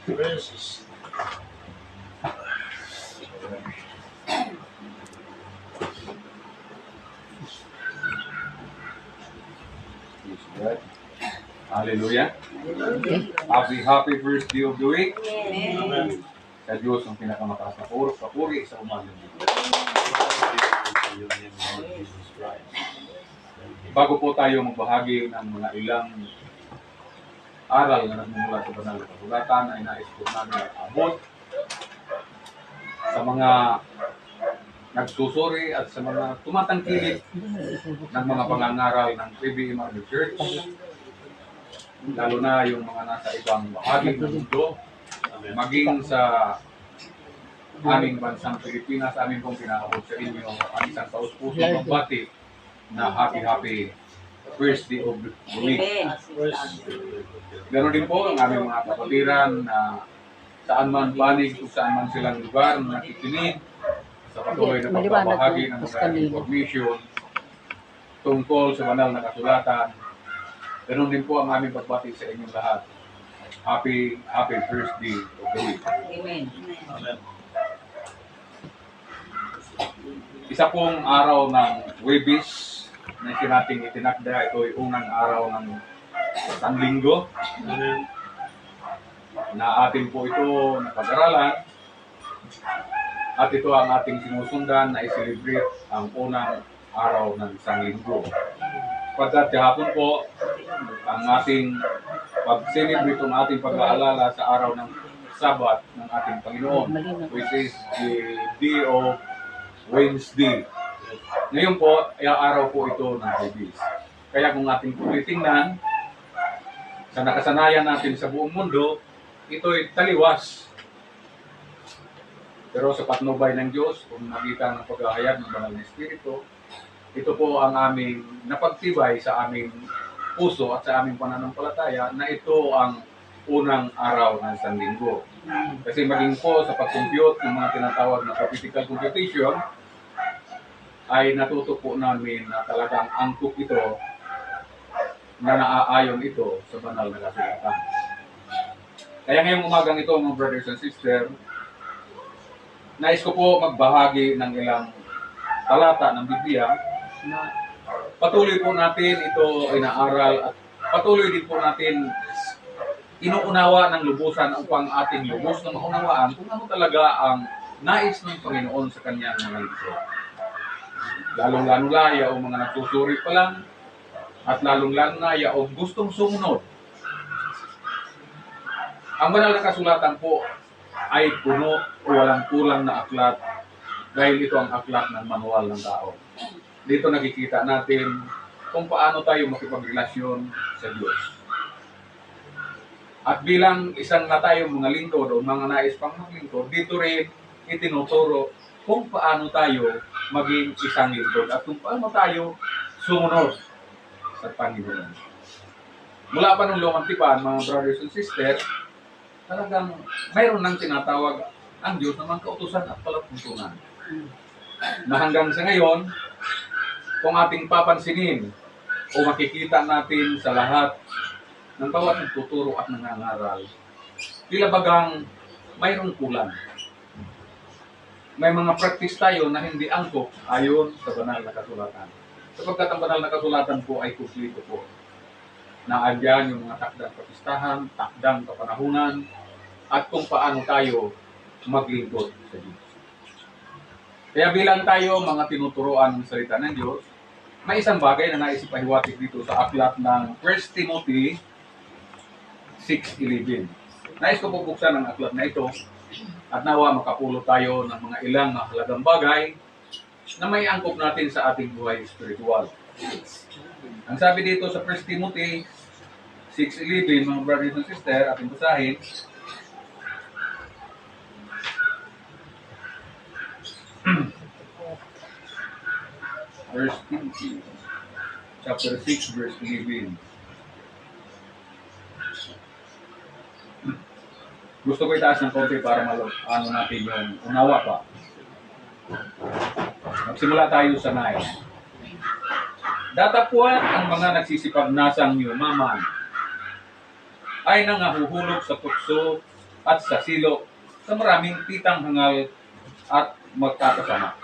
Precious. Hallelujah. Happy first day of the week. Amen. Sa Diyos ang pinakamataas na papuri sa umagang ito. Bago po tayo magbahagi ng mga ilang aral na nagmumula sa banal na kasulatan, ay nais po namin abot sa mga nagsusuri at sa mga tumatangkilik ng mga pangangaral ng PBM Army Church, lalo na yung mga nasa ibang bahagi ng mundo, maging sa aming bansang Pilipinas. Amin pong pinaabot sa inyo ang isang taus-pusong pagbati na happy first day of the week. Ganoon din po ang aming mga kapatiran na saan man panig o saan man silang lugar na nakikinig sa patuloy na pagbabahagi ng mga information tungkol sa banal na kasulatan. Ganoon din po ang aming pagbati sa inyong lahat. Happy first day of the week. Amen. Amen. Isa pong araw ng Huwebes na sinating itinakda. Ito ay unang araw ng Sanlinggo Amen. na atin po ito napag-aralan. At ito ang ating sinusundan na i-celebrate ang unang araw ng Sanlinggo. Pagkat kahapon po, ang ating pag-celebrate ang ating pag-aalala sa araw ng Sabat ng ating Panginoon, which is the day of Wednesday. Ngayon po, ay araw po ito ng Huwebes. Kaya kung ating titingnan, sa nakasanayan natin sa buong mundo, ito'y taliwas. Pero sa patnubay ng Diyos, kung magitan ng paghahayag ng Banal na Espiritu, ito po ang aming napagtibay sa aming puso at sa aming pananampalataya na ito ang unang araw ng Sanlinggo. Kasi maging po sa pag-compute ng mga tinatawag na prophetical computation, ay natuto po namin na talagang angkop ito na naaayon ito sa banal na kasulatan. Kaya ngayong umagang ito, mga brothers and sisters, nais ko po magbahagi ng ilang talata ng Biblia na patuloy po natin ito inaaral at patuloy din po natin inuunawa ng lubusan upang ating lubos na maunawaan kung ano talaga ang nais ng Panginoon sa kanyang mga lingkod. Lalong-lalo na yaong mga nagsusuri pa lang at lalong-lalo na yaong gustong sumunod. Ang banal na kasulatan po ay puno o walang kulang na aklat dahil ito ang aklat ng manual ng tao. Dito nakikita natin kung paano tayo makipagrelasyon sa Diyos. At bilang isang na tayong mga lingkod o mga nais pang maglingkod, dito rin itinuturo kung paano tayo maging isang lingkod at kung paano tayo sumunod sa Panginoon. Mula pa nung lumang tipan, mga brothers and sisters, talagang mayroon nang tinatawag ang Diyos na mga kautusan at palatuntunan. Na hanggang sa ngayon, kung ating papansinin o makikita natin sa lahat ng bawat nagtuturo at nangangaral, tila bagang mayroong kulang. May mga practice tayo na hindi angkop ayon sa banal na kasulatan. Sapagkat ang banal na kasulatan po ay kumplito po. Naandyan yung mga takdang kapistahan, takdang kapanahunan, at kung paano tayo maglingkod sa Diyos. Kaya bilang tayo mga tinuturoan ng salita ng Diyos, may isang bagay na naisipahiwatig dito sa aklat ng 1 Timothy 6:11. Nais ko po buksan ang aklat na ito at nawa makapulot tayo ng mga ilang mahalagang bagay na may angkop natin sa ating buhay espiritual. Ang sabi dito sa 1 Timothy 6:11, mga brothers and sisters, ating basahin. First Timothy chapter 6 verse 11. Gusto ko itaas ng konti para ano natin yung unawa pa. Magsimula tayo sa 9. Datapwat ang mga nagsisipag-nasang yumaman ay nangahuhulog sa tukso at sa silo sa maraming pitang hangal at magkakasama.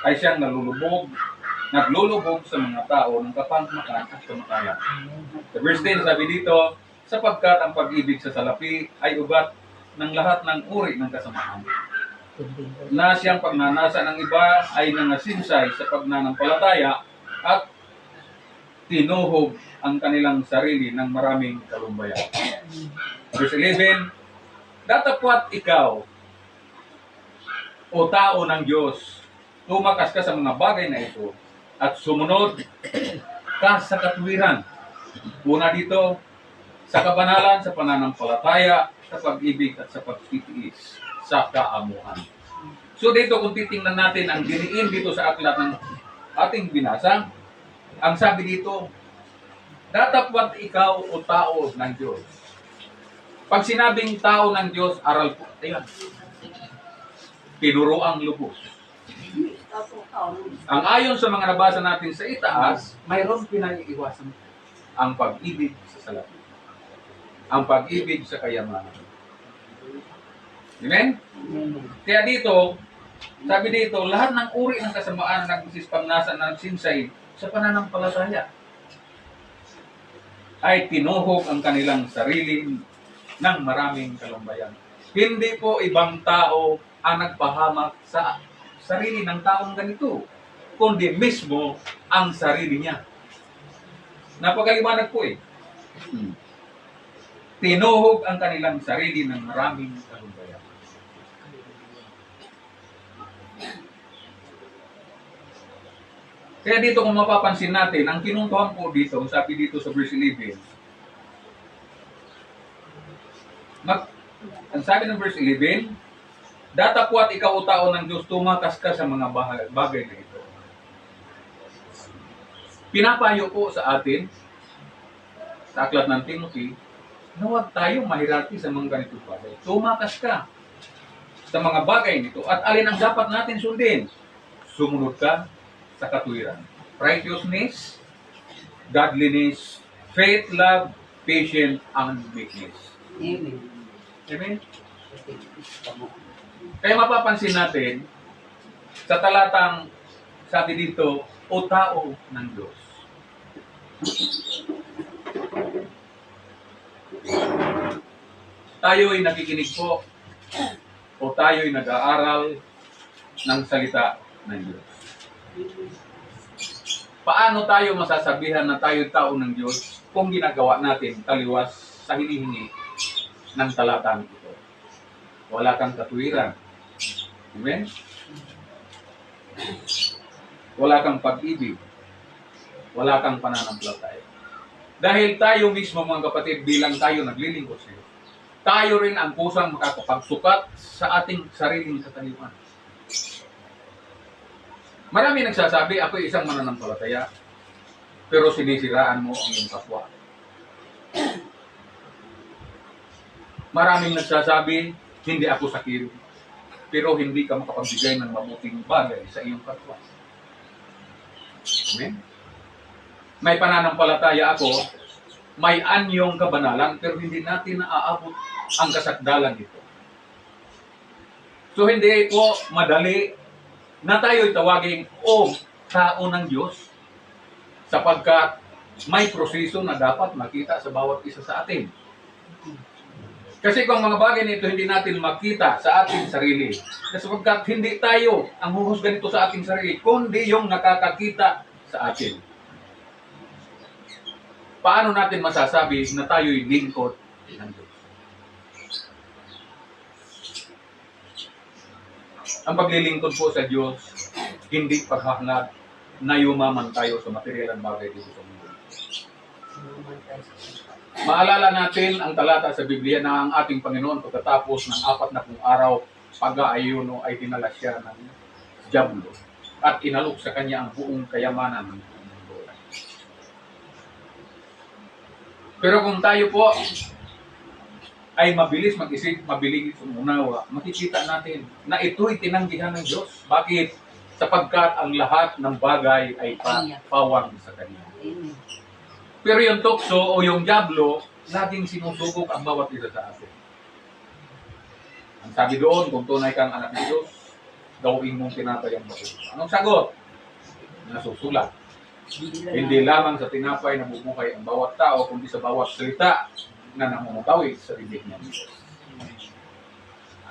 Ay siyang naglulubog sa mga tao ng kapangmakan at kamatayan. Sa verse 10, sabi dito, sapagkat ang pag-ibig sa salapi ay ugat ng lahat ng uri ng kasamaan. Na siyang pagnanasa ng iba ay nangasinsay sa pagnanampalataya at tinuhog ang kanilang sarili ng maraming kalumbayan. Verse 11, datapwat ikaw, o tao ng Diyos, tumakas ka sa mga bagay na ito at sumunod ka sa katuwiran. Una dito, sa kabanalan, sa pananampalataya, sa pag-ibig at sa pagtitiis, sa kaamuhan. So dito, kung titingnan natin ang diniin dito sa aklat ng ating binasa, ang sabi dito, datapwat ikaw o tao ng Diyos. Pag sinabing tao ng Diyos, aral po, ayan, tinuruang lubos. Ang ayon sa mga nabasa natin sa itaas, mayroon pinaiiwasan ang pag-ibig sa salapi. Ang pag-ibig sa kayamanan. Amen? Kaya dito, sabi dito, lahat ng uri ng kasamaan na nagsispamnasa na nagsinsay sa pananampalataya ay tinuhog ang kanilang sarili ng maraming kalumbayan. Hindi po ibang tao ang nagpahamak sa sarili ng taong ganito, kundi mismo ang sarili niya. Napakaliwanag po eh. Tinuhog ang kanilang sarili ng maraming kalumbayan. Kaya dito kung mapapansin natin, ang kinuntuhan po dito, sabi dito sa verse 11, ang sabi ng verse 11, datapwat ikaw o tao ng Diyos, tumakas ka sa mga bagay na ito. Pinapayo po sa atin, sa aklat ng Timothy, na huwag tayo mahirati sa mga ganitong bagay. Tumakas ka sa mga bagay nito. At alin ang dapat natin sundin? Sumunod ka sa katuwiran. Righteousness, godliness, faith, love, patience, and meekness. Amen. Amen? Kaya mapapansin natin, sa talatang sabi dito, o tao ng Diyos. Tayo'y nakikinig po o tayo'y nag-aaral ng salita ng Diyos. Paano tayo masasabihan na tayo'y tao ng Diyos kung ginagawa natin taliwas sa hinihingi ng talatang ito? Wala kang katuwiran. Amen? Wala kang pag-ibig. Wala kang pananampalataya. Dahil tayo mismo mga kapatid, bilang tayo naglilingkod sa iyo, tayo rin ang kusang makakapagsukat sa ating sariling kataliwan. Marami nagsasabi, ako isang mananampalataya, pero sinisiraan mo ang iyong kapwa. Maraming nagsasabi, hindi ako sakit, pero hindi ka makapagbigay ng mabuting bagay sa iyong kapwa. Amen? May pananampalataya ako, may anyong kabanalan, pero hindi natin naaabot ang kasakdalan nito. So hindi po madali na tayo'y tawaging o tao ng Diyos sapagkat may proseso na dapat makita sa bawat isa sa atin. Kasi kung mga bagay nito hindi natin makita sa ating sarili, sapagkat hindi tayo ang huhusga nito sa ating sarili, kundi yung nakakakita sa atin. Paano natin masasabi na tayo'y lingkod ng Diyos? Ang paglilingkod po sa Diyos, hindi paghahangad na yumaman tayo sa materialang bagay dito sa mundo. Maalala natin ang talata sa Biblia na ang ating Panginoon pagkatapos ng 40 araw pag-aayuno ay dinala siya ng dyablo at inalok sa kanya ang buong kayamanan ng mundo. Pero kung tayo po ay mabilis mag-isip, mabilis umunawa, makikita natin na ito'y tinanggihan ng Diyos. Bakit? Sapagkat ang lahat ng bagay ay pawang sa Kanya. Pero yung tukso o yung dyablo, laging sinusubok ang bawat isa sa atin. Sabi doon, kung tunay kang anak ng Diyos, gawin mong tinapay ang mabuti. Anong sagot? Nasusulat. Hindi lamang sa tinapay na bubuhay ang bawat tao, kundi sa bawat salita na namumutawi sa bibig ng Diyos.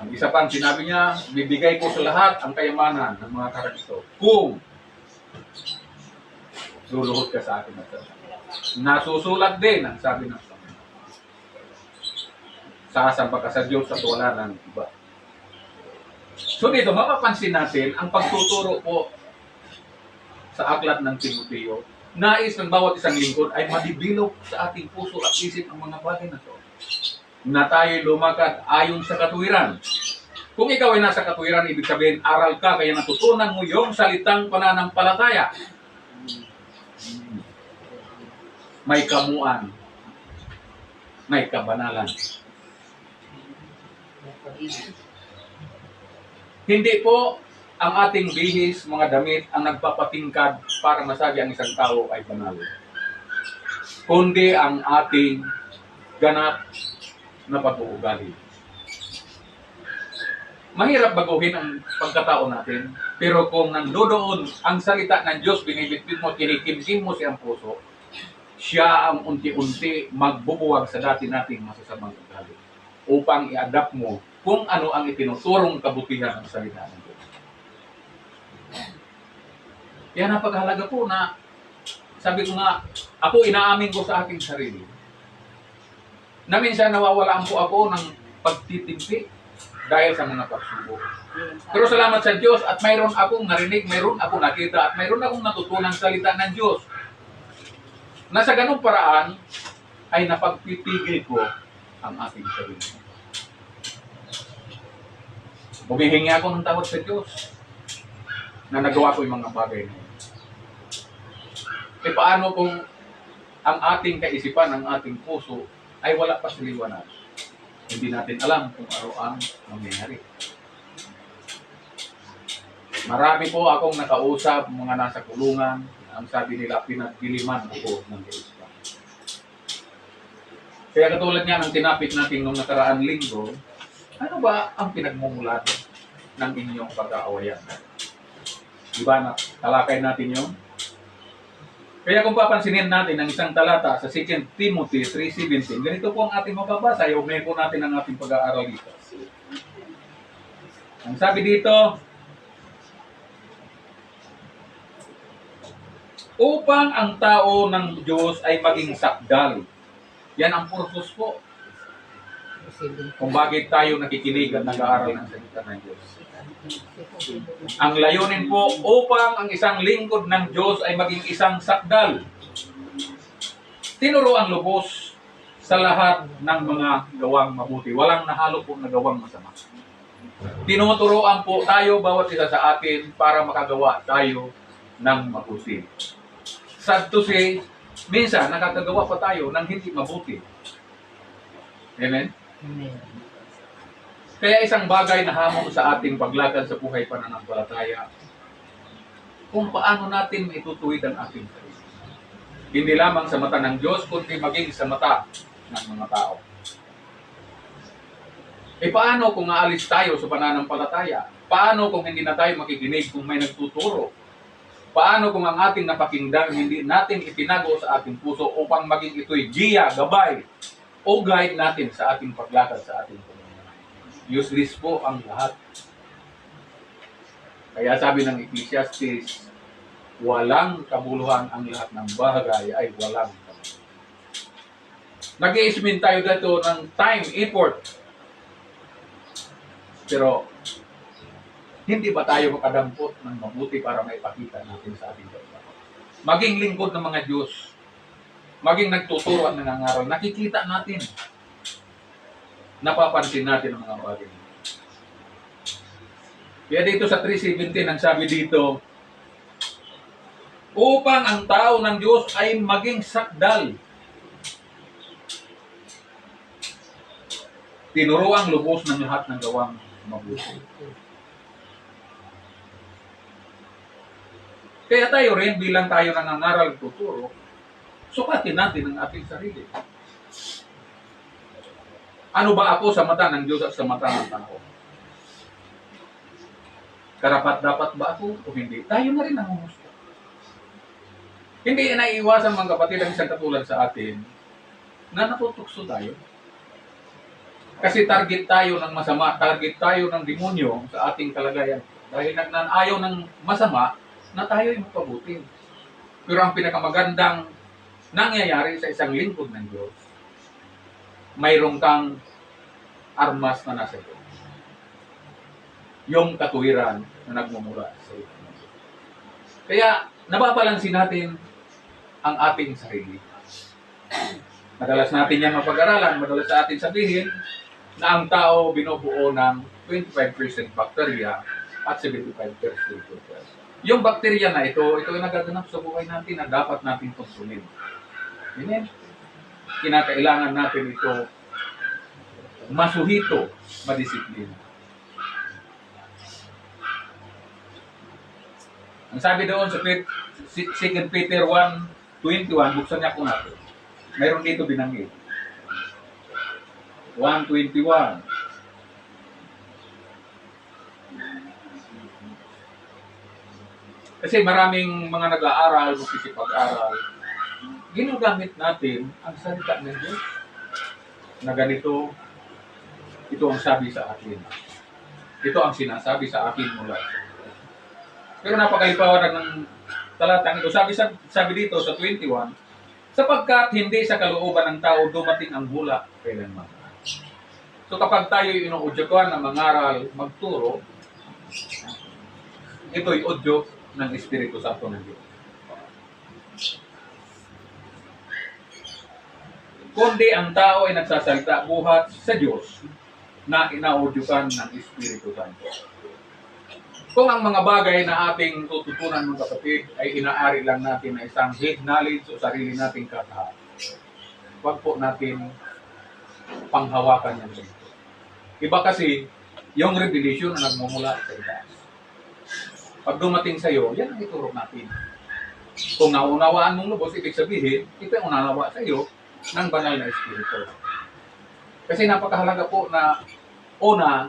Ang isa pang sinabi niya, bibigay ko sa lahat ang kayamanan ng mga karang ito kung luluhod ka sa akin at sa akin. Nasusulat din ang sabi ng Panginoon. Sasampa ka sa Diyos at wala ng iba. So dito, mapapansin natin ang pagtuturo po sa aklat ng Timoteo. Nais ng bawat isang lingkod ay madibilog sa ating puso at isip ang mga bagay na ito. Na tayo'y lumakad ayon sa katuwiran. Kung ikaw ay nasa katuwiran, ibig sabihin, aral ka, kaya natutunan mo yung salitang pananampalataya. May kamuan, may kabanalan. Hindi po ang ating bihis, mga damit, ang nagpapatingkad para masabi ang isang tao ay banal. Kundi ang ating ganap na pag-uugali. Mahirap baguhin ang pagkatao natin, pero kung nandoon ang salita ng Diyos, binibitbit mo, kinikimkim mo siyang puso, siya ang unti-unti magbubuwag sa dati nating masasamang ugali upang i-adapt mo kung ano ang itinuturong kabutihan ng salita ng Diyos. Kaya napakahalaga po na, sabi ko nga, ako inaamin ko sa aking sarili, na minsan nawawalaan po ako ng pagtitimpi dahil sa mga pagsubok. Pero salamat sa Diyos at mayroon akong narinig, mayroon akong nakita, at mayroon akong natutunang salita ng Diyos. Na sa ganung paraan ay napagpipigil ko ang aking sarili. Humihingi ako ng tawad sa Diyos na nagawa ko yung mga bagay na yun. E paano kung ang ating kaisipan, ang ating puso ay wala pa sa liwanag? Hindi natin alam kung ano ang mangyayari. Marami po akong nakausap, mga nasa kulungan, ang sabi nila, pinagdiliman ako ng Diyos. Kaya katulad nga ng tinapit natin nung nakaraan linggo, ano ba ang pinagmumulan ng inyong pag-aawayan? Diba na talakay natin yun? Kaya kung papansinin natin ang isang talata sa 2 Timothy 3:17, ganito po ang ating mababasa. Iugnay po natin ang ating pag-aaral dito. Ang sabi dito, upang ang tao ng Diyos ay maging sakdal. Yan ang purpose po. Kung bakit tayo nakikinig at nag-aaral ng salita ng Diyos. Ang layunin po upang ang isang lingkod ng Diyos ay maging isang sakdal. Tinuro ang lubos sa lahat ng mga gawang mabuti. Walang nahalo po na gawang masama. Tinuturoan po tayo bawat isa sa atin para makagawa tayo ng mabuti. Sad to say, minsan nakakagawa pa tayo ng hindi mabuti. Amen? Amen. Kaya isang bagay na hamon sa ating paglakad sa buhay pananampalataya, kung paano natin itutuwid ang ating sarili. Hindi lamang sa mata ng Diyos, kundi maging sa mata ng mga tao. E paano kung aalis tayo sa pananampalataya? Paano kung hindi na tayo makikinig kung may nagtuturo? Paano kung ang ating napakinggan hindi natin itinago sa ating puso upang maging ito'y giya, gabay, o guide natin sa ating paglakad sa ating pamumuhay? Useless po ang lahat. Kaya sabi ng Ecclesiastes, walang kabuluhan ang lahat ng bagay ay walang kabuluhan. Nag-i-ismin tayo dito ng time, effort. Pero, hindi ba tayo makadampot ng mabuti para maipakita natin sa ating pagkakas? Maging lingkod ng mga Diyos, maging nagtuturo at nangangaral, nakikita natin, napapansin natin ang mga bagay. Kaya dito sa 3:17, ang sabi dito, upang ang tao ng Diyos ay maging sakdal. Tinuro ang lubos ng lahat ng gawang mabuti. Kaya tayo rin, bilang tayo nangangaral at tuturo, sukatin natin ang ating sarili. Ano ba ako sa mata ng Diyos at sa mata ng tao? Karapat dapat ba ako o hindi? Tayo na rin ang humusga. Hindi naiiwasan mga kapatid ang isang katulad sa atin na natutukso tayo. Kasi target tayo ng masama, target tayo ng demonyo sa ating kalagayan. Dahil ayaw ng masama na tayo ay mapabuti. Pero ang pinakamagandang nangyayari sa isang lingkod ng Diyos, mayroong kang armas na nasa iyo. Yung katuwiran na nagmumula sa iyo. Kaya nababalansin natin ang ating sarili. Madalas natin yan mapag-aralan, madalas sa atin sabihin na ang tao binubuo ng 25% bacteria at 75% proteins. Yung bacteria na ito ay nagaganap sa buhay natin na dapat natin konsumin. Amen? Kinakailangan natin ito masuhito, madisiplina. Ang sabi doon sa 2 Peter 1:21, buksan niya po natin. Mayroon dito binanggit. 1:21. Kasi maraming mga nag-aaral, magsisipag-aral, ginagamit natin ang salita ng Diyos na ganito, ito ang sabi sa akin. Ito ang sinasabi sa akin mula. Pero napakalipawanag ng talatang ito. Sabi dito sa 21, sapagkat hindi sa kalooban ng tao dumating ang hula kailanman. So kapag tayo inuudyokan ng mangaral, magturo, ito'y udyo ng Espiritu Santo ng Diyos. Kundi ang tao ay nagsasalita buhat sa Diyos na inaudyukan ng Espiritu Santo. Kung ang mga bagay na ating tututunan ng kapatid ay inaari lang natin na isang head knowledge o sarili nating katahan, huwag po natin panghawakan yan. Iba kasi yung revelation na nagmumula sa itaas. Pag dumating sa iyo, yan ang ituro natin. Kung naunawaan mong lubos, ibig sabihin, ito ang unanawa sa iyo ng banal na Espiritu. Kasi napakahalaga po na una,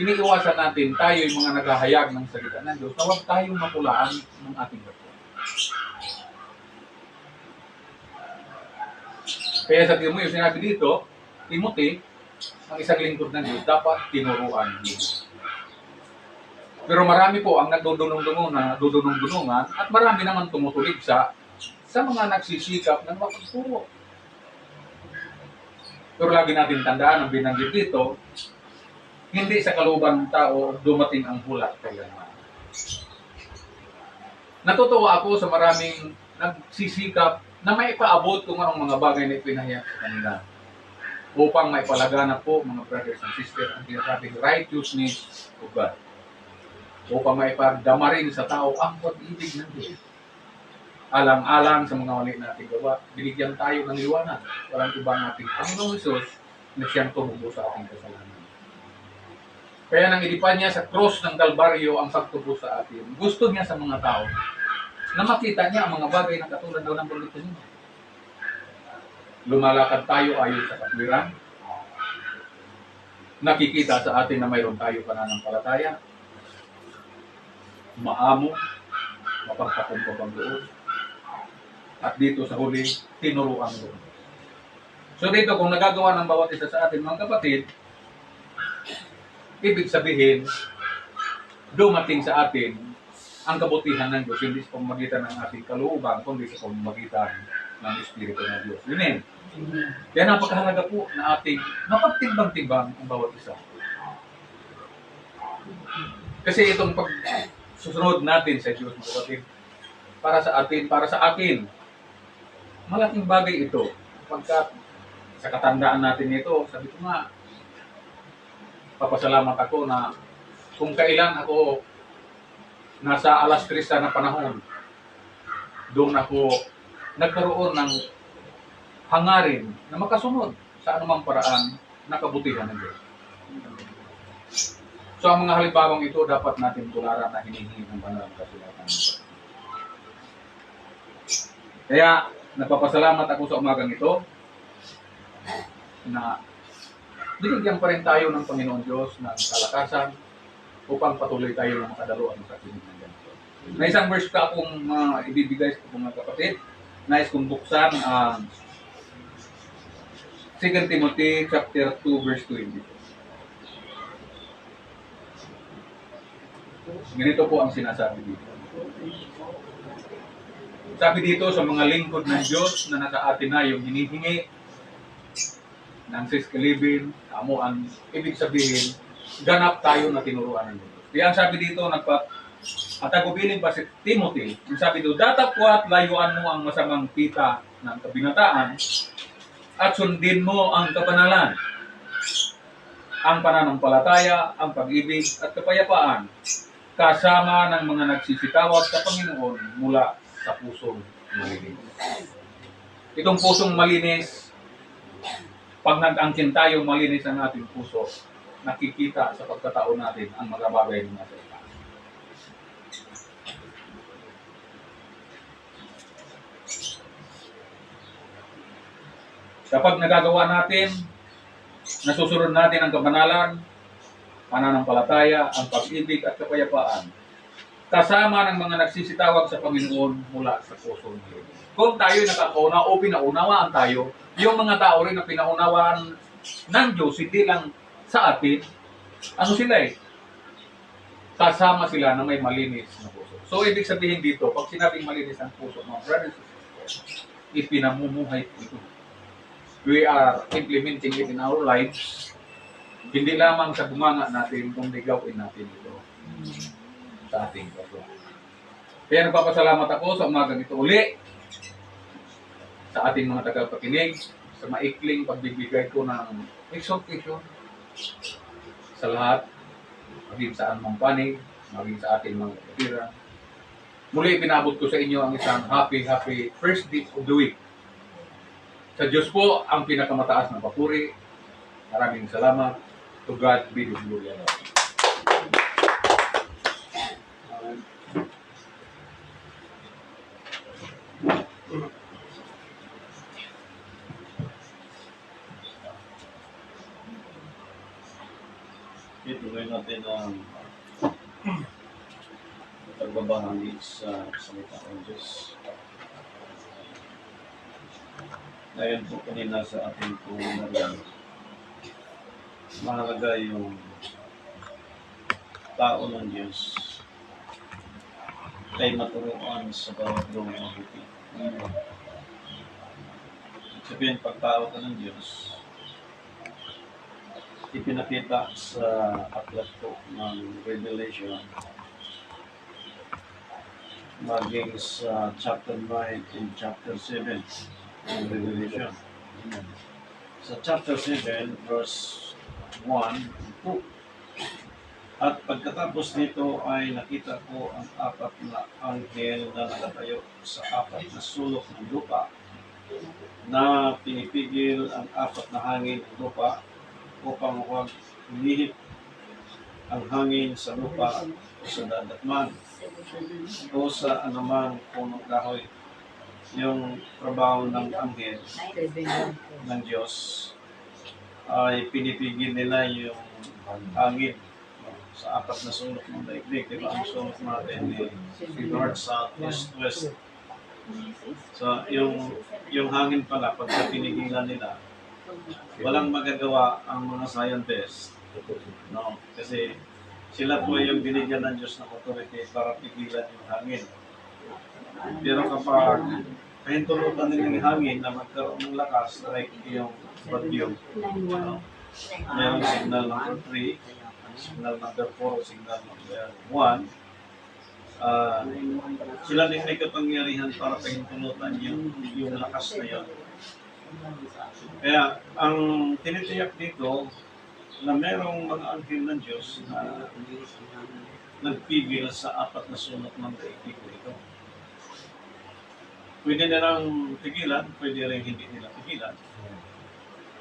iniiwasan natin tayo yung mga naghahayag ng salita ng Diyos na huwag tayong makulaan ng ating bato. Kaya sa Timo, yung sinabi dito, Timothy, ang isang lingkod ng Diyos, dapat tinuruan din. Pero marami po ang nagdudunong-dunungan at marami naman tumutulig sa mga nagsisikap ng makagturo. Pero lagi natin tandaan ang binanggit dito, hindi sa kalooban ng tao dumating ang hula kailanman. Natutuwa ako sa maraming nagsisikap na maipaabot kung anong mga bagay na ipinahayag sa kanila upang maipalaganap po mga brothers and sisters ang tinatawag righteousness of God. Upang maipagdama rin sa tao ang pag-ibig ng Diyos. Alang-alang sa mga wali nating gawa, binigyan tayo ng liwanag. Walang iba nating Panginoong Hesus na siyang tumubo sa ating kasalanan. Kaya nang ilipan niya sa cross ng Kalbaryo ang pagtubo sa atin, gusto niya sa mga tao na makita niya ang mga bagay na katulad daw ng banggitin niya. Lumalakad tayo ayon sa katwiran. Nakikita sa atin na mayroon tayo pananampalataya. Maamo, mapagpakumbabang doon. At dito sa huli, tinuruan doon. So dito, kung nagagawa ng bawat isa sa atin, mga kapatid, ibig sabihin, dumating sa atin ang kabutihan ng Diyos, hindi sa pamamagitan ng ating kalooban, kundi sa pamamagitan ng Espiritu ng Diyos. Amen. Kaya napakahalaga po na ating mapagtimbang-timbang ang bawat isa. Kasi itong pagsusunod natin sa Diyos, mga kapatid, para sa atin, para sa akin, malaking bagay ito. Pagkat sa katandaan natin ito, sabi ko nga, papasalamat ako na kung kailan ako nasa alas 3 na panahon, doon ako nagkaroon ng hangarin na makasunod sa anumang paraan na kabutihan ng Diyos. So ang mga halimbawang ito dapat natin tularan na hinihingi ng banal na kasulatan. Kaya napapasalamat ako sa umagang ito na binigyan pa rin tayo ng Panginoon Diyos ng kalakasan upang patuloy tayo na makadalo at makakinig ng ganito. May isang verse pa akong ibibigay sa mga kapatid. Nais kong buksan ang 2 Timothy chapter 2 verse 20. Ganito po ang sinasabi dito. Sabi dito sa mga lingkod ng Diyos na nasa atin na yung hinihingi ng siskalibin, amuan, ibig sabihin, ganap tayo na tinuruan ng Diyos. Kaya ang sabi dito, at tagubilin pa si Timothy, yung sabi dito, datapwat layuan mo ang masamang pita ng kabinataan at sundin mo ang kapanalan, ang pananampalataya, ang pag-ibig at kapayapaan, kasama ng mga nagsisitawag sa Panginoon mula sa pusong malinis. Itong pusong malinis, pag nag-angkin tayo, malinis ang ating puso, nakikita sa pagkatao natin ang mga bagay na nasa itaas. Kapag nagagawa natin, nasusunod natin ang kabanalan, pananampalataya, ang pag-ibig at kapayapaan, kasama ng mga nagsisitawag sa Panginoon mula sa pusong malinis. Kung tayo nakakauna o pinaunawaan tayo, yung mga tao rin na pinaunawaan ng Diyos, hindi lang sa atin, ano sila kasama sila na may malinis na puso. So, ibig sabihin dito, pag sinabing malinis ang puso, mga brothers and sisters, ipinamumuhay po ito. We are implementing it in our lives, hindi lamang sa bunganga natin, kundi gawin natin ito sa ating puso. Kaya nagpapasalamat ako sa umagang ito uli sa ating mga tagapakinig, sa maikling pagbibigay ko ng exhortation sa lahat, maging sa anumang panig, maging sa ating mga kapatiran. Muli pinabot ko sa inyo ang isang happy first day of the week. Sa Diyos po ang pinakamataas na papuri. Maraming salamat. To God be the glory. Ituloy natin ang pagbabahagi sa salita ng Diyos. Ngayon po kanina sa ating pumanalan, mahalaga yung tao ng Diyos ay maturuan sa bawat gawing mabuti. Sabihin, pag tao ka ng Diyos, ipinakita sa aklat po ng Revelation, maging sa chapter 9 and chapter 7 ng Revelation. Sa chapter 7, verse 1 and 2. At pagkatapos nito ay nakita ko ang apat na anghel na nakatayo sa apat na sulok ng lupa, na pinipigil ang apat na hangin ng lupa upang huwag humihip ang hangin sa lupa o sa dagatman o sa anumang punong kahoy. Yung trabaho ng anghel ng Diyos ay pinipigil nila yung hangin sa apat na sulok ng daigdig. Diba ang sulok natin north, south, east, west. So yung hangin pala, pagka pinigilan nila, walang magagawa ang mga scientists. No? Kasi sila po yung binigyan ng Diyos ng authority para pigilan yung hangin. Pero kapag pahintulutan nila yung hangin na magkaroon ng lakas, like yung bagyo, no? Mayroong signal number 3, signal number 4, signal number 1, sila din may kapangyarihan para pahintulutan yung lakas na yun. Kaya ang tinitiyak dito na merong mga anghel ng Diyos na nagpigil sa apat na sulok ng daigdig ito. Pwede nilang pigilan, pwede rin hindi nila pigilan.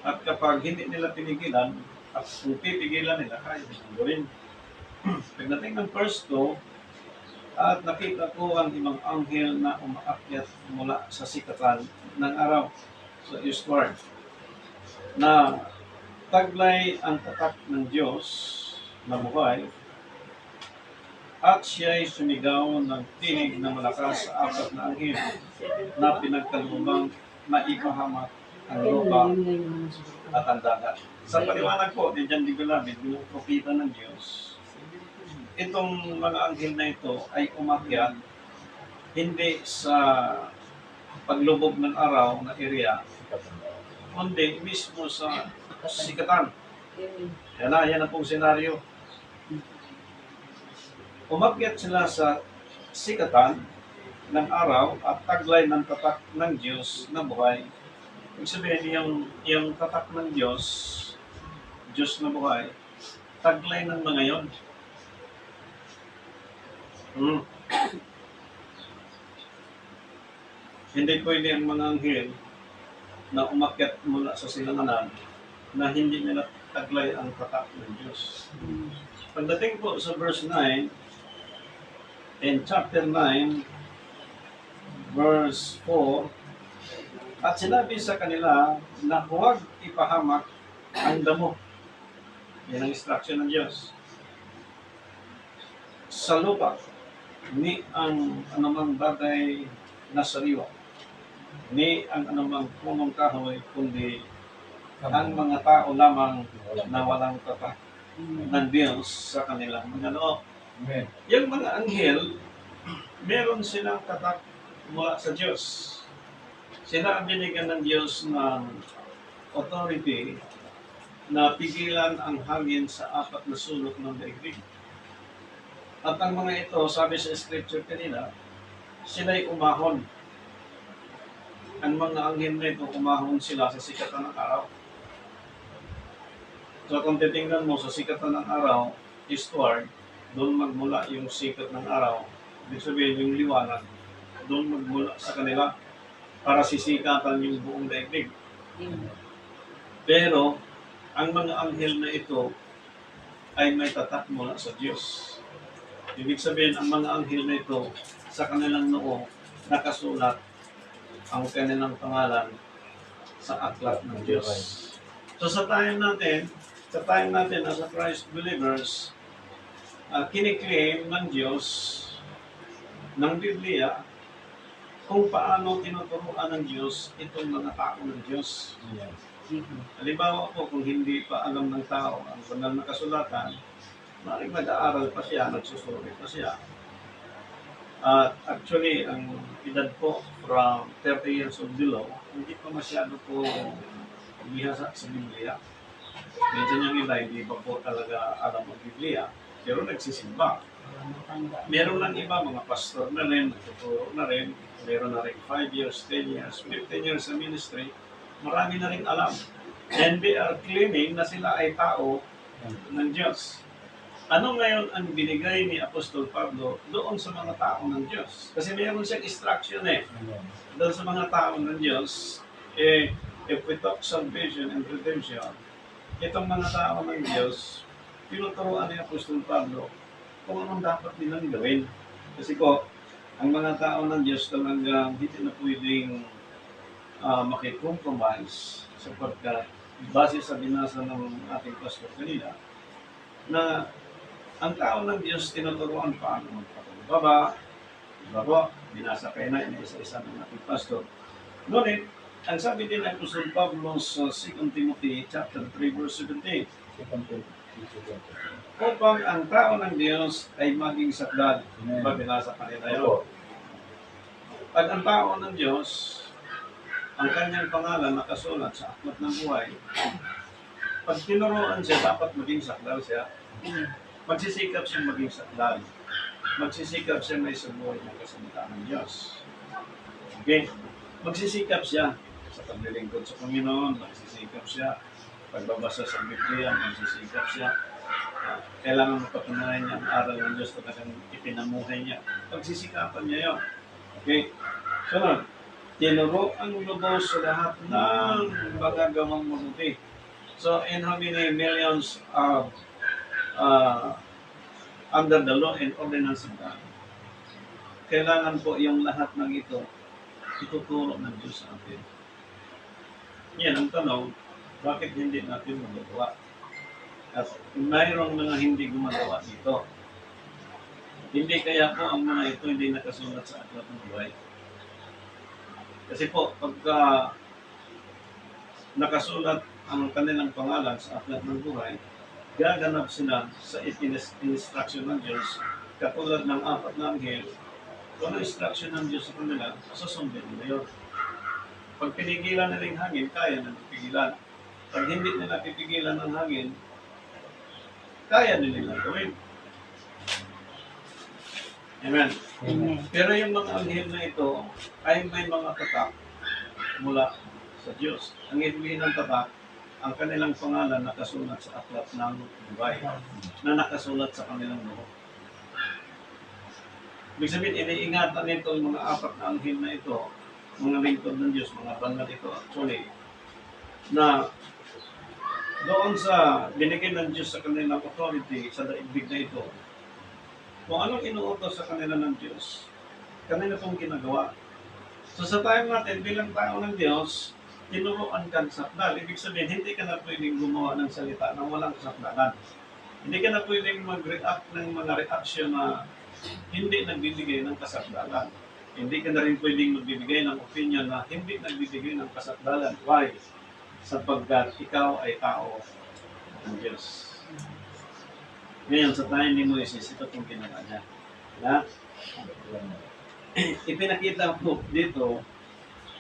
At kapag hindi nila pinigilan, at kung pipigilan nila, kaya nilang gawin. Pagdating ng verse 2, at nakita ko ang ibang anghel na umaakyat mula sa sikatan ng araw sa eastward, na taglay ang tatak ng Diyos na buhay At siya'y sumigaw ng tinig na malakas sa apat na anghel na pinagkalubang maipahamak ang lupa at ang dagat. Sa paliwanag po, ni John de Galabid, yung propita ng Diyos, itong mga anghel na ito ay umakyat hindi sa paglubog ng araw na area, kundi mismo sa sikatan. Yan na pong senaryo. Umakyat sila sa sikatan ng araw at taglay ng tatak ng Diyos na buhay. Ibig sabihin, yung tatak ng Diyos na buhay, taglay ng mga yon. Hindi pwede ang mga anghel na umakyat mula sa silanganan na hindi nila taglay ang tatak ng Diyos. Pagdating po sa verse 9, in chapter 9, verse 4, at sinabi sa kanila na huwag ipahamak ang damo. Yan ang instruction ng Diyos. Sa lupa, ni ang anumang bagay na sariwa, ni ang anumang punong kahoy, kundi ang mga tao lamang na walang tatak ng Diyos sa kanilang mga loob. Amen. Yung mga anghel, meron silang tatak mula sa Diyos. Sila ang binigyan ng Diyos ng authority na pigilan ang hangin sa apat na sulok ng daigdig. At ang mga ito, sabi sa scripture kanina, sila'y umahon. Ang mga anghel na ito, umahon sila sa sikatan ng araw. So kung titingnan mo sa sikatan ng araw, eastward, doon magmula yung sikat ng araw. Ibig sabihin yung liwanag, doon magmula sa kanila para sisikatan yung buong daigdig. Pero, ang mga anghel na ito ay may tatak mula sa Diyos. Ibig sabihin, ang mga anghel na ito, sa kanilang noo, nakasulat ang kanilang pangalan sa aklat ng Diyos. So sa time natin as a Christ believers, kiniklaim ng Diyos, ng Biblia, kung paano tinuturuan ng Diyos itong mga tao ng Diyos. Halimbawa po, kung hindi pa alam ng tao ang banal na kasulatan, maaaring nag-aaral pa siya, nagsusuri pa siya. Actually, ang edad po from 30 years old below, hindi pa masyado po bihasa sa Biblia. Minsan yung iba, hindi pa po talaga alam ang Biblia, pero nagsisimba. Meron lang iba, mga pastor na rin, nagtuturo na rin, meron na rin 5 years, 10 years, 15 years sa ministry, marami na rin alam. And they are claiming na sila ay tao ng Diyos. Ano ngayon ang binigay ni Apostol Pablo doon sa mga tao ng Diyos? Kasi mayroon siyang instruction doon sa mga tao ng Diyos. If we talk salvation and redemption, itong mga tao ng Diyos, tinuturuan ni Apostol Pablo kung anong dapat nilang gawin. Kasi po, ang mga tao ng Diyos talagang hindi na pwedeng makicompromise sapagkat base sa binasa ng ating pastor kanina, na ang tao ng Diyos tinuturuan paano magpakumbaba, diba, binasa kayo na isa-isa ng ating pastor. Ngunit, ang sabi din ay Apostol Pablo sa 2 Timothy chapter 3 verse 17, upang ang tao ng Diyos ay maging sakdal. Diba, binasa kanina yun. Pag ang tao ng Diyos, ang kanyang pangalan nakasulat sa aklat ng buhay, pag tinuruan siya, dapat maging sakdal siya. Magsisikap siya maging sakdal. Magsisikap siya may sabuhay ng kasalita ng Diyos. Okay? Magsisikap siya sa paglilingkod sa Panginoon, magsisikap siya. Pagbabasa sa Biblia, magsisikap siya. Kailangan mapatunayan niya ang aral ng Diyos talagang ipinamuhay niya. Pagsisikapan niya yun. Okay? Sunod, tinuro ang lubos sa lahat ng magagawang mabuti. So, in how many millions of under the law and ordinance of God, kailangan po yung lahat ng ito ituturo ng Diyos sa atin. Yan ang tanong, bakit hindi natin magagawa? At mayroong mga hindi gumagawa dito. Hindi kaya po ang mga ito hindi nakasulat sa aklat ng buhay. Kasi po, pagka nakasulat ang kanilang pangalan sa aklat ng buhay, gaganap sila sa instruction ng Diyos, katulad ng apat na anghel. Kung ano instruction ng Diyos sa kanila, susundin nila yun. Pag pinigilan nila yung hangin, kaya na pigilan. Pag hindi nila pipigilan ng hangin, kaya nila gawin. Amen. Amen. Pero yung mga anghel na ito ay may mga tatak mula sa Diyos. Ang ibig ng tatak, ang kanilang pangalan nakasulat sa aklat ng buhay, na nakasulat sa kanilang buhok. Ibig sabihin, iniingatan nito yung mga apat na anghel na ito, mga lingkod ng Diyos, mga banal ito actually, na doon sa binigay ng Diyos sa kanilang authority sa daigdig na ito, kung anong inuutos sa kanila ng Diyos, kanila itong ginagawa. So sa time natin, bilang tao ng Diyos, tinuruan ka sa sakdal. Ibig sabihin, hindi ka na pwedeng gumawa ng salita na walang sakdalan. Hindi ka na pwedeng mag-react ng mga reaction na hindi nagbibigay ng kasakdalan. Hindi ka na rin pwedeng magbibigay ng opinion na hindi nagbibigay ng kasakdalan. Why? Sapagkat ikaw ay tao ng Diyos. Ngayon, sa time ni Moises, ito itong ginawa niya. Na? Ipinakita po dito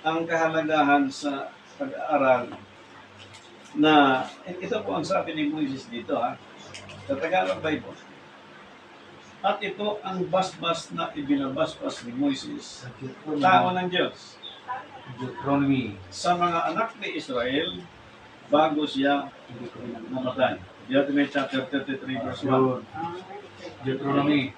ang kahalagahan sa pag-aaral na, ito po ang sabi ni Moises dito sa Tagalog Bible. At ito ang basbas na ibinabasbas ni Moises, tao ng Diyos, Deuteronomy. sa mga anak ni Israel bago siya namatay. Deuteronomy chapter 33 verse 1. Deuteronomy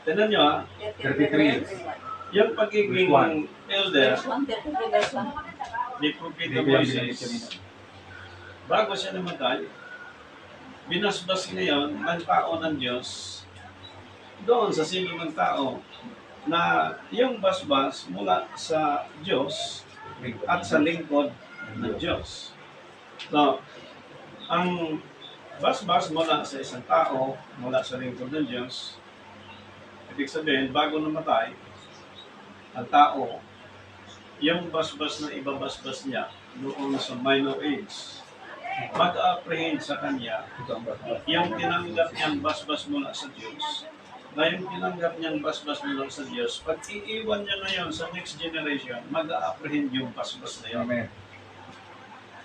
Tignan nyo 33. yung pagiging Verse elder Verse 1, 33, verse 1. ni Propeta Moises, bago siya namatay, binasbas ngayon ng tao ng Diyos doon sa sino ng tao na yung basbas mula sa Diyos at sa lingkod ng Diyos. So, ang basbas mula sa isang tao, mula sa lingkod ng Diyos, ibig sabihin, bago namatay, ang tao, yung basbas na ibabasbas niya noon sa minor age, mag-apprehend sa kanya yung tinanggap niyang basbas mula sa Diyos. Na yung tinanggap niyang basbas mula sa Diyos, pag iiwan niya ngayon sa next generation, mag-apprehend yung basbas na yun. Amen.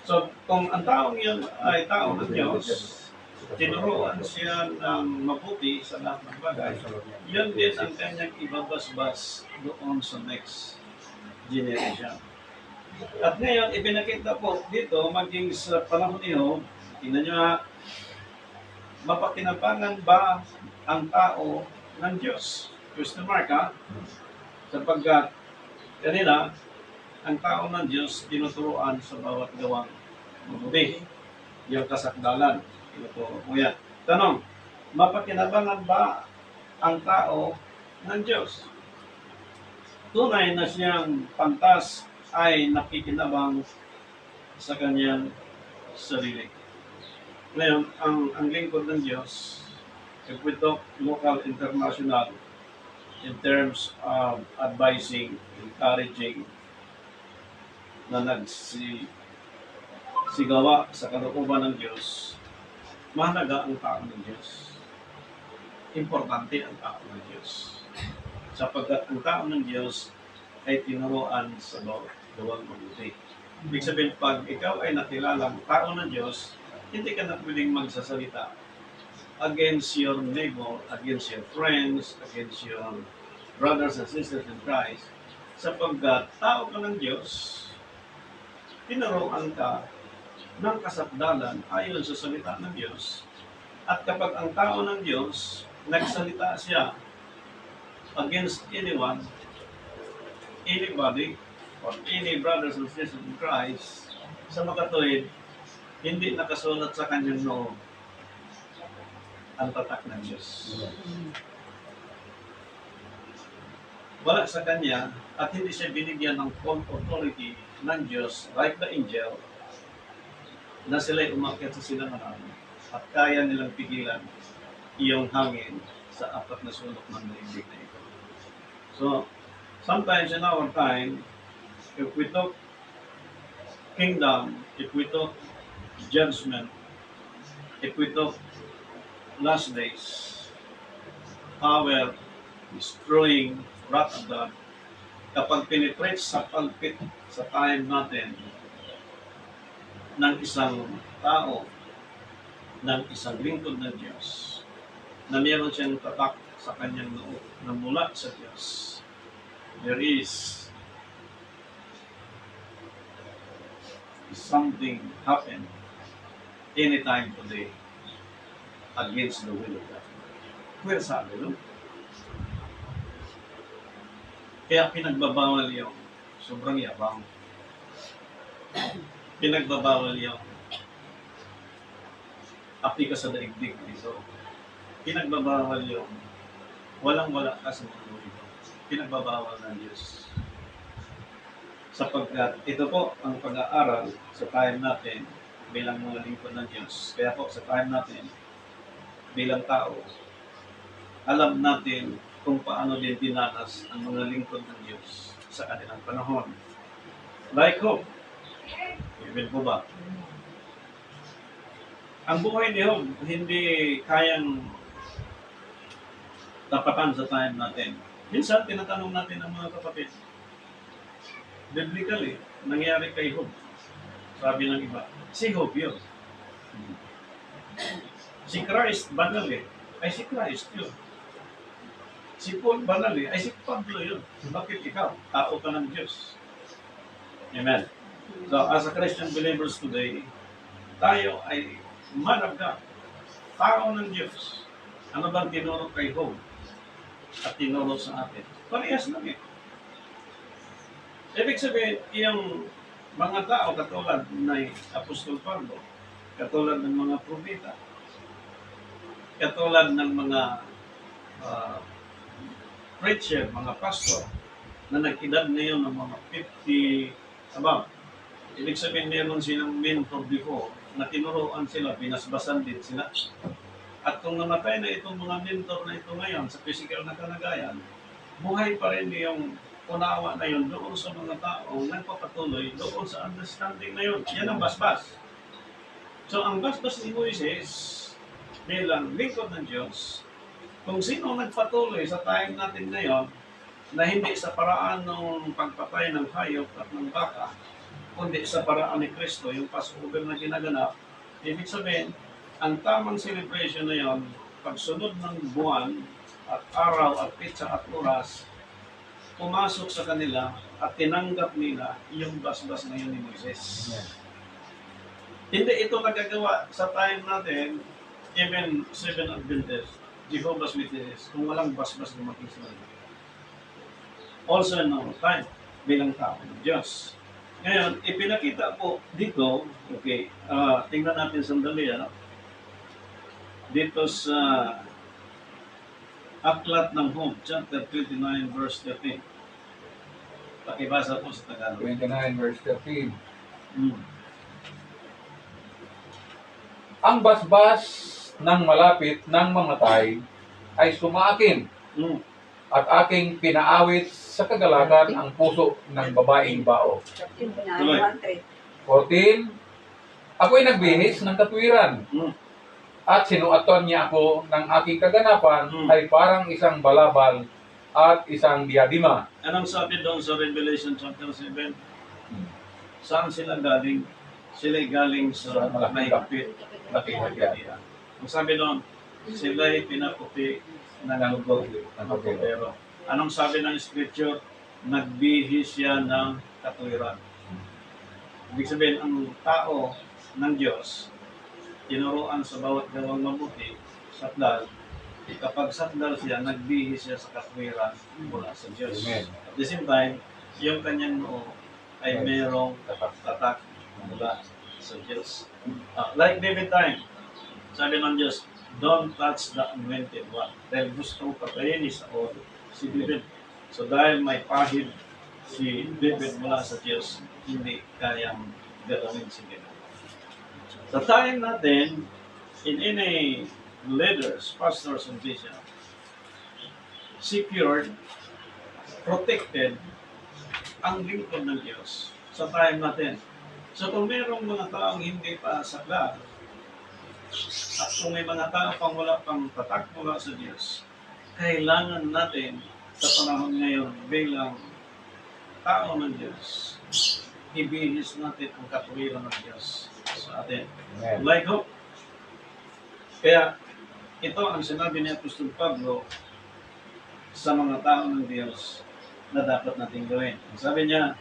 So, kung ang taong yun ay tao ng Diyos, tinuruan siya ng mabuti sa lahat ng bagay, yun din ang kanyang ibabasbas doon sa next generation. At ngayon, ipinakita po dito, maging sa panahon niyo, tingnan nyo ha, mapakinabangan ba ang tao ng Diyos? Question mark ha? Sapagkat kanila, ang tao ng Diyos tinuturuan sa bawat gawang mabuti. Yung kasakdalan, tinuturo mo yan. Tanong, mapakinabangan ba ang tao ng Diyos? Tunay na siyang pantas ay nakikinabang sa kanyang sarili. Ngayon, ang lingkod ng Diyos, if we talk local, international, in terms of advising, encouraging, na nagsigawa sa kalooban ng Diyos, mahalaga ang tao ng Diyos. Importante ang tao ng Diyos. Sapagkat ang tao ng Diyos ay tinuruan sa gawang mabuti. Ibig sabihin, pag ikaw ay nakilalang tao ng Diyos, hindi ka na pwedeng magsasalita against your neighbor, against your friends, against your brothers and sisters in Christ, sapagkat tao ka ng Diyos, tinuruan ka ng kasakdalan ayon sa salita ng Diyos. At kapag ang tao ng Diyos, nagsalita siya against anyone, anybody, or any brothers and sisters in Christ, sa makatuwid, hindi nakasulat sa kanyang noo ang tatak ng Diyos. Wala sa kanya at hindi siya binigyan ng full authority ng Diyos, like the angel, na sila'y umakyat sa silangan at kaya nilang pigilan iyong hangin sa apat na sulok ng daigdig na ito. So, sometimes in our time, if we talk kingdom, if we talk judgment, if we talk last days, power, destroying, wrath of God, kapag penetrate sa pulpit sa time natin ng isang tao, ng isang lingkod ng Diyos, na meron siyang tatak sa kanyang loob na mula sa Diyos, there is something happen anytime today against the will of God. Kaya sabi, no? Kaya pinagbabawal yung sobrang yabang. Pinagbabawal yung api ka sa daigdig dito. Pinagbabawal yung walang-wala ka sa mundo ito. Pinagbabawal ng Diyos. Sapagkat ito po ang pag-aaral sa time natin bilang mga lingkod ng Diyos. Kaya po sa time natin bilang tao, alam natin kung paano din dinanas ang mga lingkod ng Diyos sa kanilang panahon. Like Job. Even po ba? Ang buhay ni Job hindi kayang tapatan sa time natin. Minsan, tinatanong natin ang mga kapatid, biblically, nangyari kay Job. Sabi ng iba, si Job yun. Si Christ, banal eh. Ay si Christ yun. Si Paul, banal eh. Ay si Pablo yun. Bakit ikaw? Tao ka ng Diyos. Amen. So, as a Christian believers today, tayo ay man of God. Tao ng Diyos. Ano bang tinuro kay Job? At tinuro sa atin? Parehas lang eh. Ibig sabihin, yung mga tao katulad ng Apostol Pablo, katulad ng mga propeta, katulad ng mga preacher, mga pastor, na nag-edad ngayon ng mga 50 above. Ibig sabihin, meron silang mentor before na tinuruan sila, binasbasan din sila. At kung namatay na itong mga mentor na ito ngayon sa physical na kalagayan, buhay pa rin yung unawa na yun doon sa mga tao nagpapatuloy doon sa understanding na yun. Yan ang basbas. So, ang basbas ni Moises bilang lingkod ng Diyos, kung sino nagpatuloy sa time natin ngayon na hindi sa paraan ng pagpatay ng hayop at ng baka, kundi sa paraan ni Kristo, yung Passover na ginaganap, ibig sabihin, ang tamang celebration na yon, pagsunod ng buwan at araw at pitsa at oras, pumasok sa kanila at tinanggap nila yung basbas na yun ni Moises. Hindi ito nagagawa sa time natin, even Seven Adventists, Jehovah's Witnesses, kung walang basbas dumating sa kanila. Also in our time, bilang tao ng Diyos. Ngayon, ipinakita po dito, okay, tingnan natin sandali, ano? Dito sa Aklat ng Job, chapter 29, verse 13. Pakibasa po sa Tagalog. 29 verse 13. Hmm. Ang basbas ng malapit ng mamatay ay sumaakin Hmm. at aking pinaawit sa kagalakan ang puso ng babaeng bao. 14. Ako'y nagbihis ng katwiran Hmm. at sinuaton niya ako ng aking kaganapan Hmm. ay parang isang balabal at isang diadima. Anong sabi doon sa Revelation chapter 7? Saan sila galing? Sila galing sa Sa malaking mahigpit, nakikagadian. Ang sabi doon, sila'y pinaputi ng pero anong sabi ng scripture? Nagbihis siya ng katwiran. Ibig sabihin, ang tao ng Diyos, tinuruan sa bawat gawang mabuti, sakdal, kapag sakdal siya, nagbihis siya sa katwiran mula sa Diyos. Amen. At the same time, yung kanyang noo ay mayroong tatak mula sa Diyos. Like David time, sabi ng Diyos, don't touch the anointed one. Dahil gusto patayin ni Saul si David. So dahil may pahid si David mula sa Diyos, hindi kayang galawin si David. Sa time natin, in any leaders, pastors, and bishops, secured, protected ang lingkod ng Diyos sa time natin. So kung mayroong mga taong hindi pa sakla, at kung may mga tao pang wala pang tatak mula sa Diyos, kailangan natin sa panahon ngayon bilang tao ng Diyos, ibihis natin ang katuwiran ng Diyos sa atin. Amen. Like hope. Kaya ito ang sinabi ni Apostol Pablo sa mga tao ng Diyos na dapat nating gawin. Sabi niya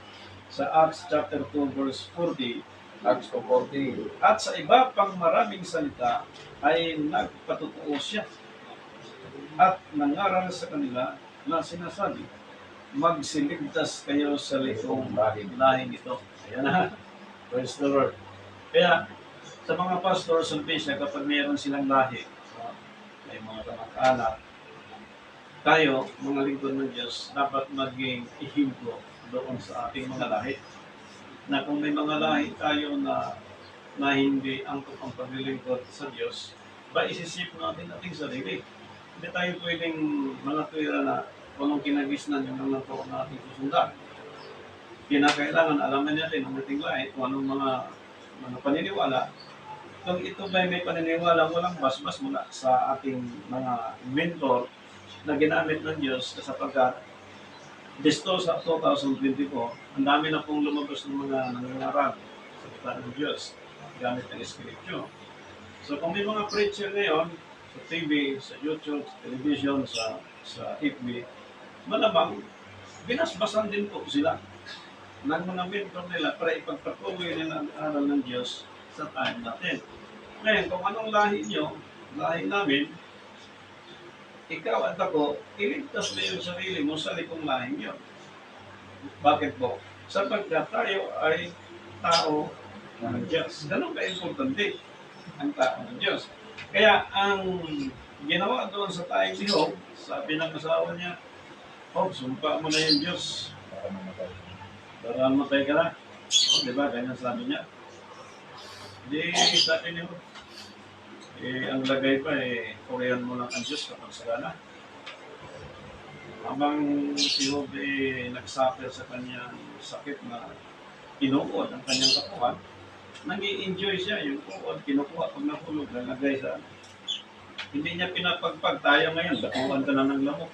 sa Acts chapter 2 verse 40, Acts 2:40. at sa iba pang maraming salita ay nagpatotoo siya at nangaral sa kanila na sinasabi, magsiligtas kayo sa litong lahing ito. Ayan na. Praise the Lord. Kaya sa mga pastors and bishop, kapag mayroon silang lahi, may mga kamag-anak, tayo, mga lingkod ng Diyos, dapat maging ehemplo doon sa ating mga lahi. Na kung may mga lahi tayo na hindi angkop ang paglilingkod sa Diyos, ba isisip natin ating sarili. Hindi tayo pwedeng mga tuwira na walang kinagisnan yung mga tao na ating susundan. Kinakailangan alaman natin ang ating lahi kung anong mga paniniwala. Kung ito ba may paniniwala walang basbas mula sa ating mga mentor na ginamit ng Diyos sapagkat disto sa 2024, ang dami na pong lumabas ng mga nangangaral sa kita ng Diyos gamit ng Espiritu. So kung may mga preacher ngayon sa TV, sa YouTube, sa television, sa FB, malamang binasbasan din po sila ng mga mentor nila para ipagpatuloy nila ang aral ng Diyos sa time natin. Ngayon, kung anong lahi nyo, lahi namin, ikaw at ako, iligtas mo yung sarili mo sa likong lahi nyo. Bakit po? Sapagkat tayo ay tao ng Diyos. Ganun ka-importante ang tao ng Diyos. Kaya ang ginawa doon sa tayong ni Job, sabi ng asawa niya, Job, sumpa mo na yung Diyos. Para matay ka na. O, diba? Ganyan sabi niya. Di sabi ni Job, ang lagay pa purihan mo lang ang Diyos kapag sagana. Habang si Job nagsuffer sa kanyang sakit na inuod ang kanyang katawan, nag-i-enjoy siya yung uod, kinukuha pag nahulog, nalagay sa hindi niya pinapagpag tayo ngayon, dakuhan ka na ng lamok.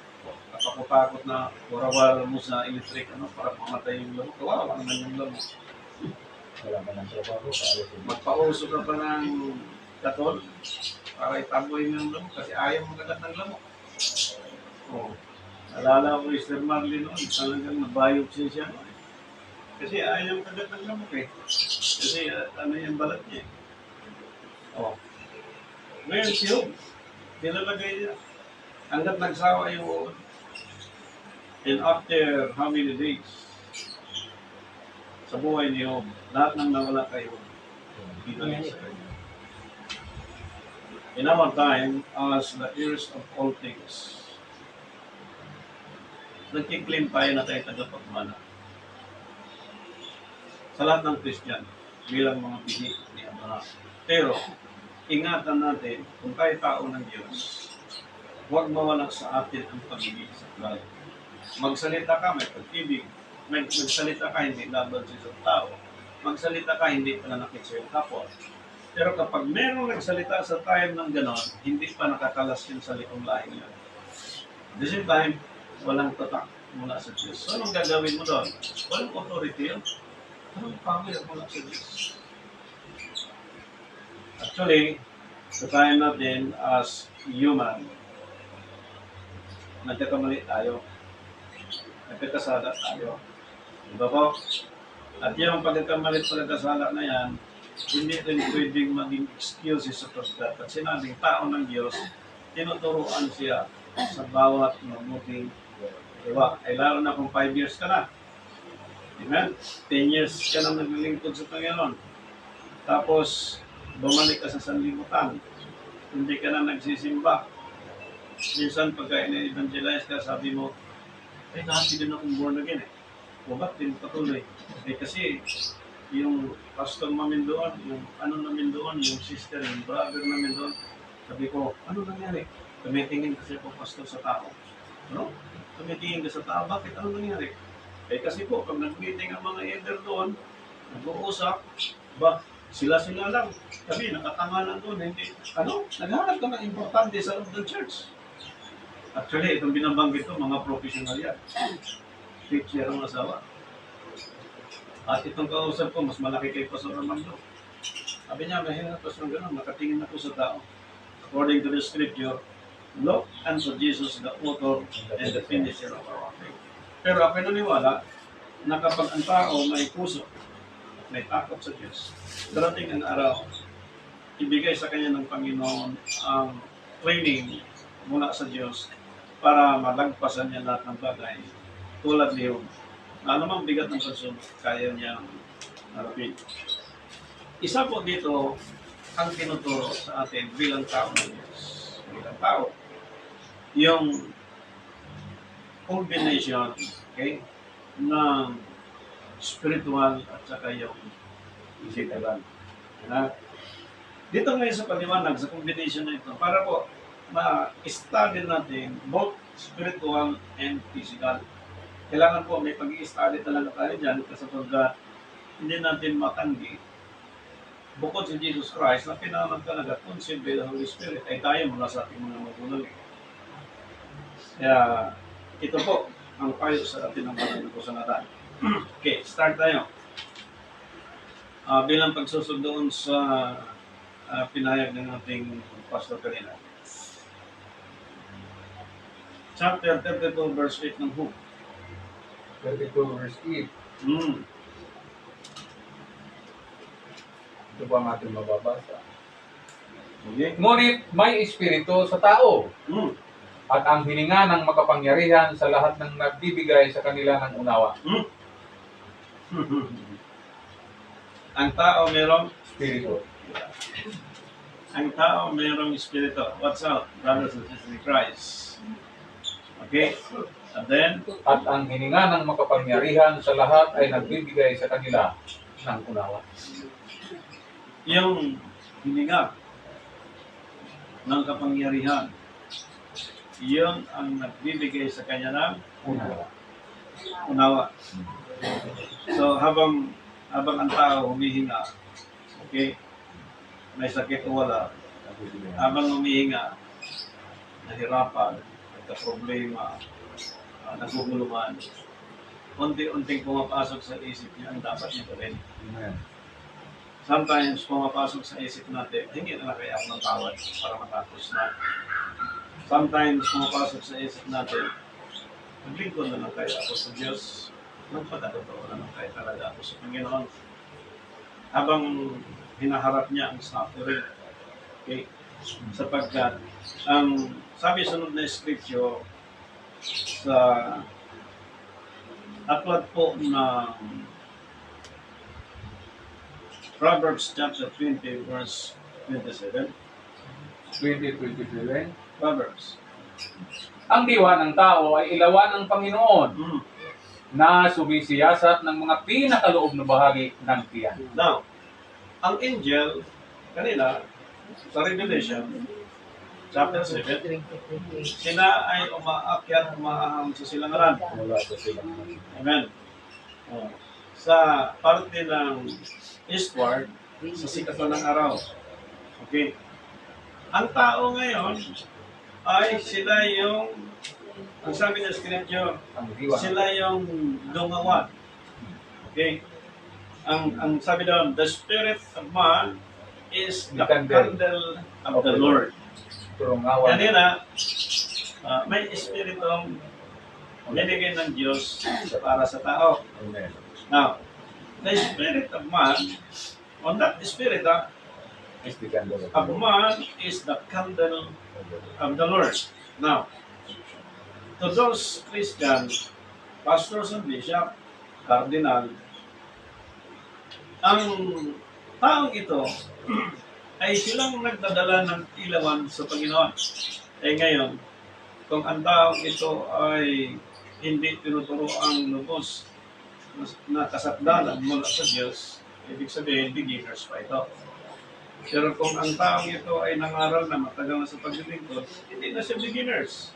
Kapakot na warawala mo sa electric para pamatay yung lamok. Kawawa naman yung lamok. Wala man ang trabaho. Magpauso ka pa ng katol para itaboy mo yung lamok kasi ayaw mo kagat ng lamok. Oh. Alala ko Mr. Marley noon, talagang nabayog siya. Kasi ayaw kagat ng lamok Kasi ano yung balat niya Oh. Ngayon si Job, nilalagay niya. Hanggat nagsawa yung uod. And after how many days, sa buhay ni Job, lahat ng nawala kay Job, binalik sa kanya. In our time, as the heirs of all things, nagkiklaim tayo na tayo tagapagmana. Sa lahat ng Christian, bilang mga bihi ni Abraham. Pero, ingatan natin, kung tayo tao ng Diyos, huwag mawala sa atin ang pag-ibig sa klaro. Magsalita ka, may pag-ibig. Magsalita ka, hindi laban sa isang tao. Magsalita ka, hindi pananakit sa iyong kapwa. Pero kapag merong nagsalita sa time ng ganon, hindi pa nakakalas yun sa likong lahi niya. At the same time, walang tatak mula sa Diyos. So, anong gagawin mo doon? Walang authority yun. Walang power mula sa Diyos. Actually, sa time natin as human, nagkakamali tayo. Nagkakasala tayo. Diba po? At yung pagkakamali at pagkakasala na yan, hindi rin pwedeng maging excuses sa pagkat. At sinabing tao ng Diyos, tinuturuan siya sa bawat mabuting gawa. Ay lalo na kung 5 years ka na. Amen? 10 years ka na naglilingkod sa Panginoon. Tapos, bumalik ka sa sanlibutan. Hindi ka na nagsisimba. Minsan, pagka ina-evangelize ka, sabi mo, dati din akong born again O ba't din patuloy? Kasi, yung pastor namin doon, yung ano namin doon, yung sister, yung brother namin doon, sabi ko, ano nangyari? Tumitingin kasi ako pastor sa tao. No? Tumitingin ka sa tao, bakit ano nangyari? Eh kasi po, pag nag-meeting ang mga elder doon, nag-uusap, ba, sila-sila lang. Sabi, nakatanga lang doon, hindi, naghanap ka ng importante sa loob ng church. Actually, itong binabanggit ko, mga professional yan. Teacher ang asawa. At itong kausap ko, mas malaki kay Pastor Armando. Sabi niya, may hinap Pastor gano'n, nakatingin ako sa tao. According to the scripture, look unto Jesus, the author and the finisher of our faith. Pero ako naniwala na kapag ang tao may puso, may takot sa Diyos, darating ang araw, ibigay sa kanya ng Panginoon ang training mula sa Diyos para malagpasan niya lahat ng bagay. Tulad niyo, na anumang bigat ng pansunod, kaya niya harapin. Isa po dito ang tinuturo sa atin bilang tao ng Diyos. Bilang tao. Yung combination, okay, ng spiritual at saka yung physical. Dito ngayon sa paliwanag, sa combination na ito, para po ma-study natin both spiritual and physical. Kailangan po may pag-i-study talaga tayo dyan kasi pag hindi natin matanggi bukod si Jesus Christ na pinangalan talaga conceived by the Holy Spirit ay tayo mula sa ating mga magulang. Kaya ito po ang payo sa atin ng banal na kasulatan. Okay, start tayo. Bilang pagsusod doon sa pinahayag ng ating pastor kanina. Chapter 32 verse 8 ng Hook. 32 verse 8. Ito po ang ating mababasa. Okay. Ngunit may espiritu sa tao at ang hininga ng makapangyarihan sa lahat ng nagbibigay sa kanila ng unawa. Ang tao merong Espiritu. Ang tao mayroong espiritu. What's up, brothers and sisters in Christ? Okay? And then, At ang hininga ng makapangyarihan sa lahat ay nagbibigay sa kanila ng unawa. yung hininga ng kapangyarihan, yun ang nagbibigay sa kanya ng Unawa. unawa. So, habang ang tao humihinga, okay, may sakit o wala, habang humihinga, nahirapan, nagka-problema, naguguluhan, unti-unting pumapasok sa isip niya ang dapat niya gawin. Amen. Sometimes pumapasok sa isip natin, hindi na kaya ako ng tawad para matapos na. Sometimes pumapasok sa isip natin, maglingkod na lang kaya ako sa Diyos, magpagkatotoo na lang kaya talaga ako sa Panginoon. Habang hinaharap niya ang suffering, okay? Sapagkat ang sabi sunod na scripture sa aklat po ng Proverbs chapter 20 verse 27. 20:27. Proverbs. Ang diwa ng tao ay ilawan ng Panginoon na sumisiyasat ng mga pinakaloob na bahagi ng tiyan. Now, ang angel, kanina, sa Revelation, chapter 7, sila ay umaakyat, umaahang sa silanganan. Mula sa silang. Amen. Sa parte ng eastward, sa sikat ng araw. Okay. Ang tao ngayon ay sila yung, ang sabi ng scripture, Ang diwa. sila yung dungawan. Okay? Ang sabi doon, the spirit of man is the candle of the Lord. Turungawan. Kanina, may espiritong binigay ng Diyos para sa tao. Amen. Now, the spirit of man, on that spirit Is the candle of man is the candle of the Lord. Now, to those Christians, pastors and bishop, cardinal, ang taong ito ay silang nagdadala ng ilawan sa Panginoon. Eh ngayon, kung ang taong ito ay hindi tinuturo ang lubos na kasapdalan mula sa Diyos, ibig sabihin, beginners pa ito. Pero kung ang taong ito ay nangaral na matagal na sa paglilingkod, hindi na siya beginners.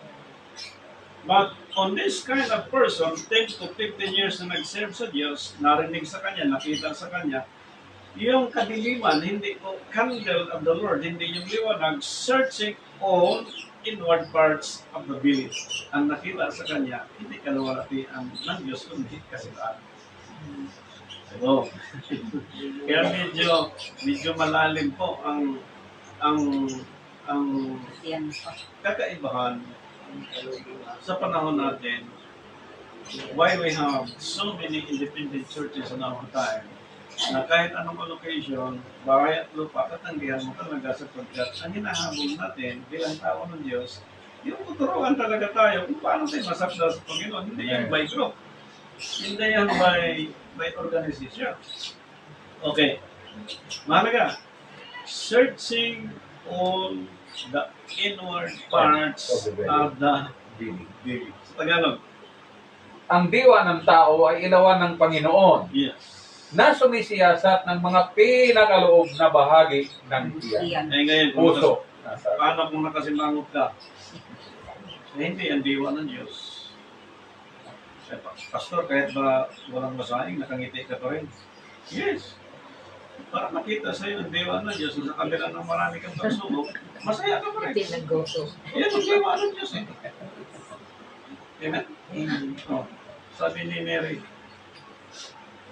But on this kind of person, 10 to 15 years na nag-serve sa Diyos, narinig sa Kanya, nakita sa Kanya, yung kadiliman, hindi ko, candle of the Lord, hindi yung liwanag, searching all inward parts of the belly. Ang nakita sa Kanya, hindi kaluwalhati ang ng Diyos, kundi kasilaan. So, kaya medyo malalim po ang Yan po. kakaibahan sa panahon natin, why we have so many independent churches in our time, na kahit anong location, bahay at lupa, katanggihan mo talaga sapagkat ang hinahabol natin bilang tao ng Diyos, yung tuturuan talaga tayo kung paano tayo masakda sa Panginoon. Hindi yan by group. Hindi yan by organization. Okay. Mahalaga. Searching all the inward parts of the belly. Sa Tagalog. Ang diwa ng tao ay ilawan ng Panginoon Yes. na sumisiyasat ng mga pinakaloob na bahagi ng tiyan. Yan. Ay ngayon, kung Puso. paano kung nakasimangot ka? Hindi, ang diwa ng Diyos. Eh, Pastor, kahit ba walang masahing, nakangiti ka pa rin. Yes. Para makita sa'yo ang diwa ng Diyos, sa kabila ng marami kang pagsubok, masaya ka pa rin. Pinaggoso. Yan ang diwa ng Diyos eh. Amen? Oh, sabi ni Mary,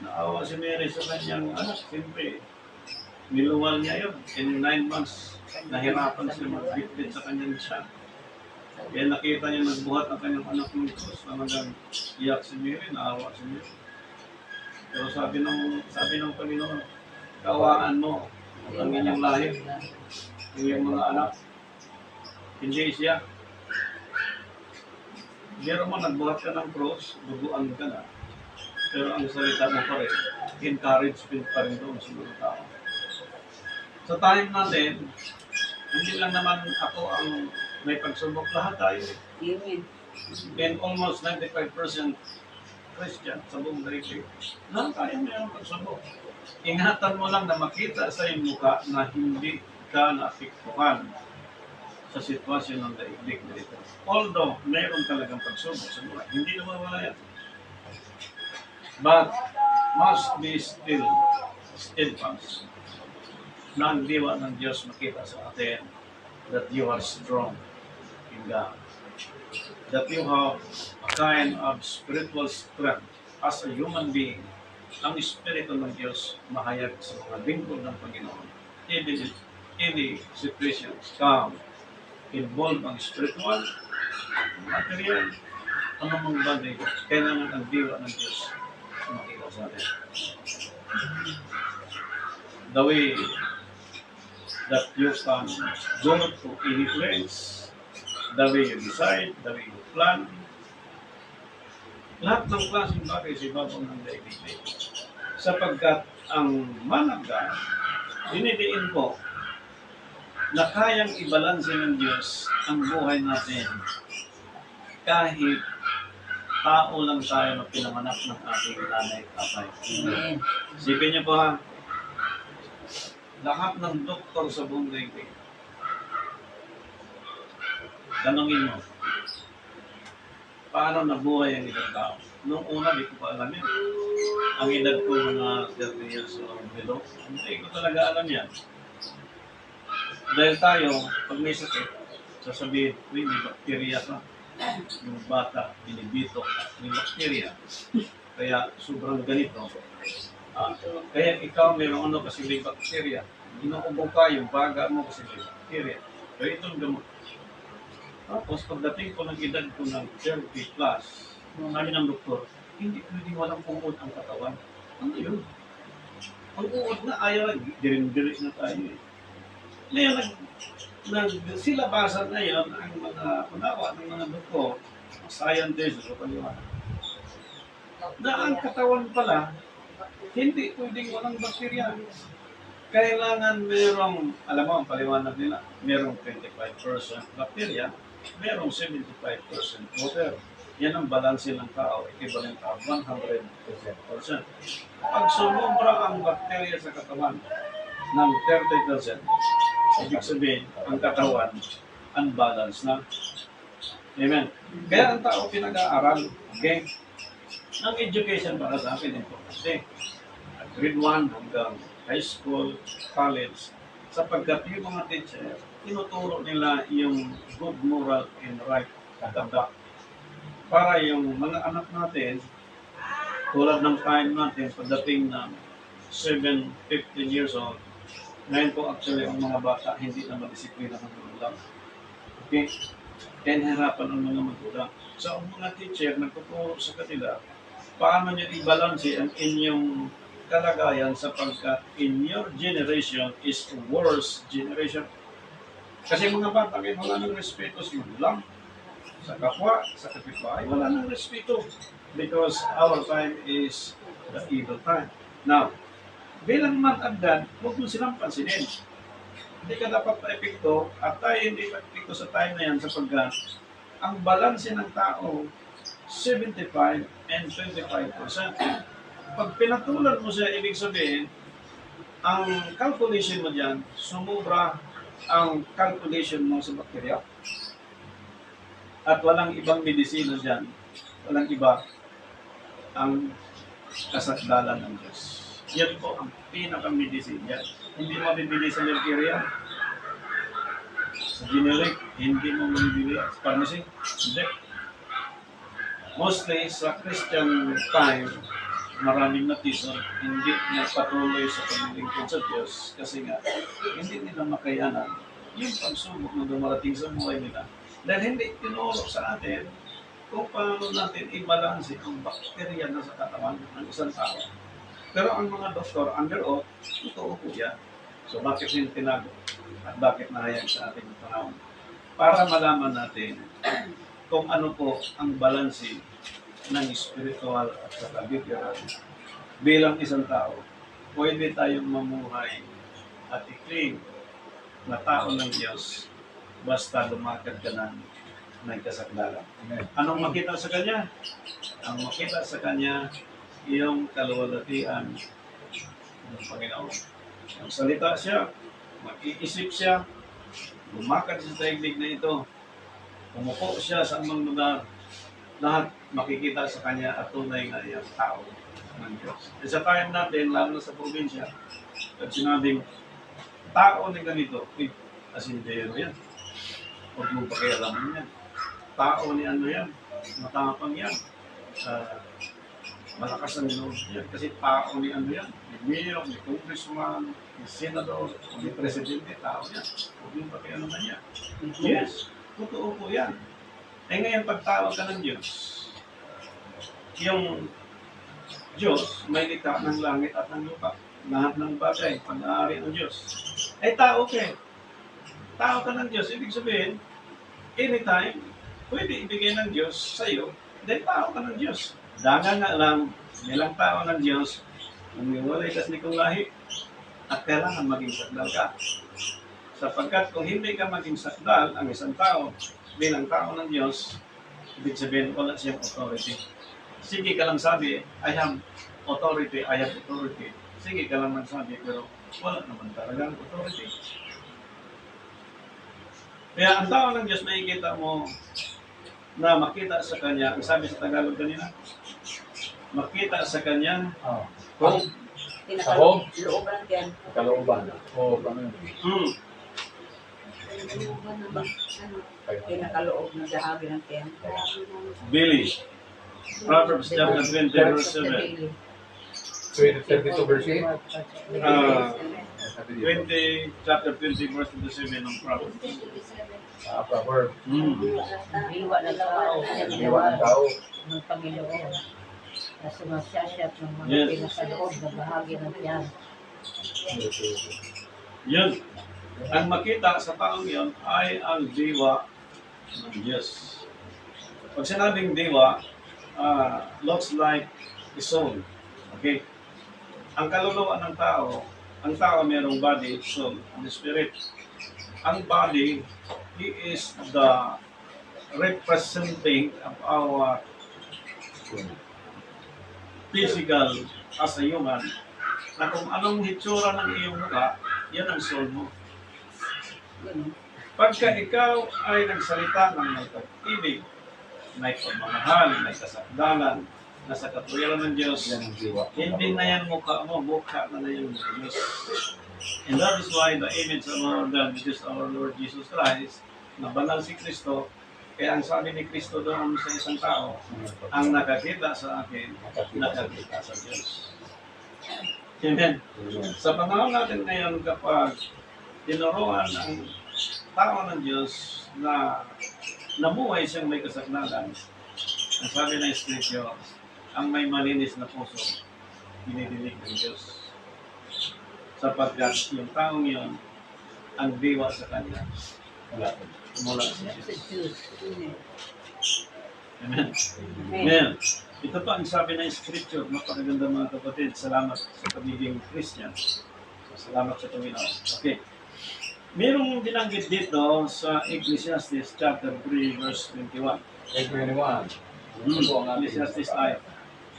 naawa si Mary sa kanyang anak, siyempre, niluwal niya yun. In 9 months, nahirapan siya magbitbit sa kanyang siya. Kaya nakita niya nagbuhat ang kanyang anak ng Diyos, talagang iyak si Mary, naawa si Mary. Pero sabi ng Panginoon, kawaan mo ang inyong lahi, yung mga anak. Hindi siya. Meron mo nagbuhat ka ng cross, duguan ka na. Pero ang salita mo pa rin, encouragement pa rin doon sa mga tao. Sa time natin, hindi lang naman ako ang may pagsubok, lahat tayo. Amen. And almost 95% Christian sa buong daigdig. Lahat tayo mayroong pagsubok. Ingatan mo lang na makita sa iyong mukha na hindi ka naapektuhan sa sitwasyon ng daigdig na ito. Although, mayroon talagang pagsubok sa buhay, hindi nawawala yan. But, must be still steadfast na ang diwa ng Diyos makita sa atin that you are strong in God. That you have a kind of spiritual strength as a human being. Ang Espiritu ng Diyos mahayag sa mga lingkod ng Panginoon. Even if any situations come, involve ang spiritual, material, anumang bagay, kailangan ang diwa ng Diyos makita sa atin. The way that you can go to any place, the way you decide, the way you plan, lahat ng klaseng bagay sa ibabaw ng daigdig. Sapagkat ang managda, dinidiin ko na kayang ibalanse ng Diyos ang buhay natin kahit tao lang tayo na pinanganak ng ating nanay at tatay. Amen. Isipin niyo po ha, lahat ng doktor sa buong daigdig, tanongin mo, paano nabuhay ang isang tao? Noong una, di ko pa alam yan. Ang edad ko mga 30 years old below, hindi ko talaga alam yan. Dahil tayo, pag may sakit, sasabihin, uy, may bakterya ka. Yung bata, binibito, may bakterya. Kaya sobrang ganito. Kaya ikaw, mayroong ano kasi may bakterya. Inuubo ka, yung baga mo kasi may bakterya. Pero itong gamot. Tapos pagdating ko ng edad ko ng 30 plus, sabi ng doktor, hindi pwedeng walang uod ang katawan. Ano yun? Ang uod na ayaw, dirin-diris na tayo eh. Ngayon, nagsilabasan na yun ang mga unawa ng mga doktor, scientists o paliwanag. Na ang katawan pala, hindi pwedeng walang bakterya. Kailangan merong, alam mo, ang paliwanag nila, merong 25% bakterya, merong 75% water. Yan ang balanse ng tao, equivalent of 100%. Pag sumobra ang bakterya sa katawan ng 30%, ibig sabihin, ang katawan, unbalanced na. Amen. Kaya ang tao pinag-aaral. Okay? Ang education para sa akin, importante. Grade 1 hanggang high school, college, sapagkat yung mga teacher, tinuturo nila yung good moral and right conduct. Para yung mga anak natin, tulad ng time natin, pagdating ng 7, 15 years old, ngayon po actually ang mga bata hindi na madisiplina ng magulang. Okay? Kaya nahirapan ang mga magulang. So ang mga teacher, nagtuturo sa kanila, paano nyo i-balance ang inyong kalagayan sapagkat in your generation is the worst generation. Kasi mga bata, kayo wala ng respeto sa magulang, sa kapwa, sa kapitbahay, wala ng respeto. Because our time is the evil time. Now, bilang matagdan, huwag mo silang pansinin. Hindi ka dapat pa-epekto at tayo hindi pa-epekto sa time na yan sapagkat ang balanse ng tao 75 and 25%. Pag pinatulan mo siya, ibig sabihin, ang calculation mo dyan, sumubra ang calculation mo sa bakterya. At walang ibang medisina dyan. Walang iba ang kasakdalan ng Diyos. Yan po ang pinaka-medisina. Hindi mo mabibili sa mercury. Sa generic, hindi mo mabibili sa pharmacy. Hindi. Mostly sa Christian time, maraming natison, hindi nagpatuloy sa paglilingkod sa Diyos kasi nga, hindi nila makayanan yung pagsubok na dumarating sa buhay nila. Dahil hindi tinuro sa atin kung paano natin i-balance ang bakterya na sa katawan ng isang tao. Pero ang mga doktor, under oath, totoo po yan. So bakit yung tinago? At bakit nahayag sa ating panahon? Para malaman natin kung ano po ang balanse ng spiritual at saka literal. Bilang isang tao, pwede tayong mamuhay at i-claim na tao ng Diyos basta lumakad ka ng kasakdalan. Anong makita sa Kanya? Ang makita sa Kanya, yung kaluwalhatian ng Panginoon. Ang salita siya, mag-iisip siya, lumakad sa daigdig na ito, umupo siya sa amang lugar, lahat makikita sa kanya at tunay nga yung tao ng Diyos. E sa time natin, lalo na sa probinsya, at sinabing, tao na ganito, asindero yan. Huwag mo pakialaman yan. Tao ni ano yan, matapang yan. Malakas ang loob yan. Kasi tao ni ano yan, ni mayor, ni congressman, ni senador, ni presidente, tao yan. Huwag mo pakialaman yan. Yes, totoo po yan. Eh ngayon, pagtawag ka ng Diyos, yung Diyos, may likha ng langit at ng lupa. Lahat ng bagay, pag-aari ng Diyos. Eh tao ka. Tao ka ng Diyos, ibig sabihin, anytime, pwede ibigay ng Diyos sa iyo, dahil tao ka ng Diyos. Danga nga lang, nilang tao ng Diyos, nangiwalay kas ni kong lahi, at kailangan maging sakdal ka. Sapagkat kung hindi ka maging sakdal, ang isang tao, bilang tao ng Diyos, ibig sabihin, wala siyang authority. Sige ka lang sabi, I have authority, I have authority. Sige ka lang magsabi, pero wala naman talagang authority. Kaya ang tao ng Diyos, makikita mo na makita sa Kanya, ang sabi sa Tagalog kanina, makita sa Kanya, Kung Loob lang yan. kalooban. O, ano? Pinakaloob na bahagi ng tiyan. Billy. Proverbs chapter 20, verse 7. 32 verse 8. 20, chapter 20, verse 27 ng Proverbs. Proverb. Iwa na tao. Iwa ng tao. Ng Panginoon. Na sumasyasya ng mga Yes. pinakaloob na bahagi ng tiyan. Yun. Ang makita sa taong yun ay ang diwa ng Diyos. Pag sinabing diwa, looks like a soul. Okay? Ang kaluluwa ng tao, ang tao mayroong body, soul, and spirit. Ang body, he is the representing of our physical as a human, na kung anong hitsura ng iyong mukha, yan ang soul mo. Pagka ikaw ay nagsalita ng may pag-ibig, may pagmamahal, may kasakdalan, na sa katwiran ng Diyos, Yan ang diwa. hindi na yan mukha mo, mukha na yan ng Diyos. And that is why the image of our God, which is our Lord Jesus Christ, na banal si Kristo, kaya ang sabi ni Kristo doon sa isang tao, ang nakakita sa akin, nakakita sa Diyos. Amen. Sa panahon natin ngayon, kapag tinuruan ang tao ng Diyos na namuhay siyang may kasaknalan, ang sabi ng Scripture, ang may malinis na puso, dinidinig ng Diyos. Sapagkat yung taong yun, ang diwa sa kanya, mula sa Sa Diyos. Diyos. Amen. Amen. Amen. Ito pa ang sabi ng Scripture, napakaganda mga kapatid, salamat sa pagiging Christian. Salamat sa Panginoon. Okay. Merong binanggit dito sa Ecclesiastes chapter 3 verse 21. Verse 21. Ito po ang ating Ecclesiastes 5.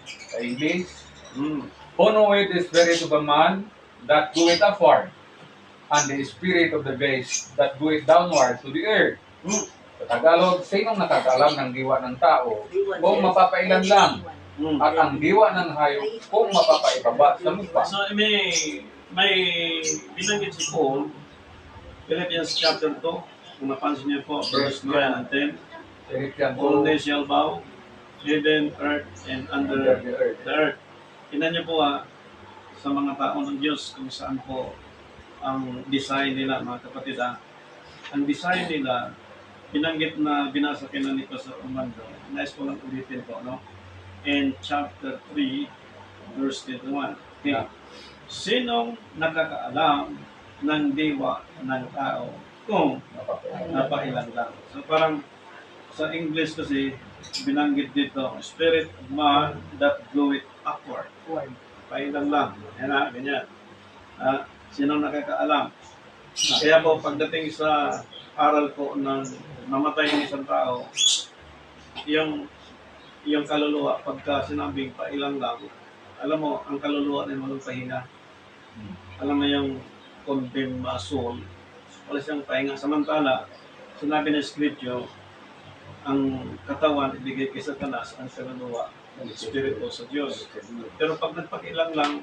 sa English. Mm. Who knoweth the spirit of a man that goeth upward, and the spirit of the beast that goeth downward to the earth. Mm. Sa Tagalog, sinong nakakaalam ng diwa ng tao kung mapapailan lang, Mm. at ang diwa ng hayop kung mapapaibaba sa lupa? So may binanggit si Paul, Philippians chapter 2, kung napansin niyo po, verse 9 and 10. Philippians All 2, they shall bow, heaven, earth, and under under the earth. the earth. Tingnan niyo po sa mga tao ng Diyos kung saan po ang design nila, mga kapatid. Ang design nila, binanggit na binasa kina ni Pastor Armando. Nais ko lang ulitin po, no? In chapter 3, verse 21. Okay. Sinong nakakaalam ng diwa ng tao kung napailan lang? So parang sa English kasi, binanggit dito, spirit of man that goeth upward. Pailan lang. Yan na, ganyan. Sinong nakakaalam? Kaya po, pagdating sa aral ko ng namatay ng isang tao, yung kaluluwa, pagka sinabing pailan lang, alam mo, ang kaluluwa ay walang pahinga. Alam mo yung condemned soul, wala siyang pahinga. Samantala, sinabi ng Scripture, ang katawan ibigay kay Satanas, ang kaluluwa, ang espiritu sa Diyos. Pero pag nagpakilang lang,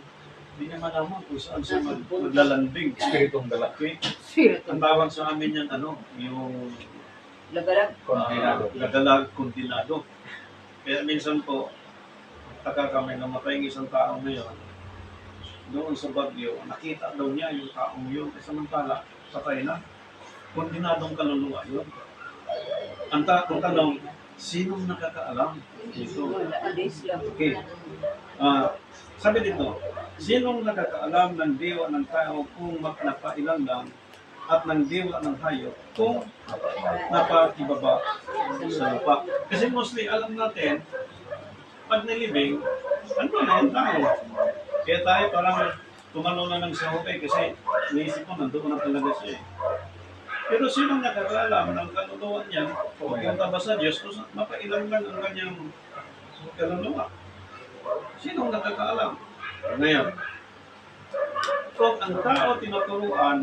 hindi niya malaman kung saan siya maglalanding. Spiritong dala. Okay? Spirit. Ang tawag sa amin yan, yung Lagarag. Kontinado. nagalag kondinado. Kaya minsan po, taka kami namatay ng isang tao ngayon, doon sa Baguio, nakita daw niya yung taong yun, samantala, patay na. Kondinadong kaluluwa yun. Ang tanong, sinong nakakaalam dito? Alis lang. Okay. Sabi dito, sinong nakakaalam ng diwa ng tao kung napailan lang at ng diwa ng hayop kung napaibaba sa lupa? Kasi mostly alam natin, pag nilibing, ano na yung tao? Kaya tayo parang tumano na ng sahukay kasi naisip ko nandoon na talaga siya eh. Pero sinong nakakaalam ng kaluluwa niya kung punta ba sa Diyos kung mapailan lang ang kanyang kaluluwa? Sinong nakakaalam? Ngayon, kung ang tao tinuturuan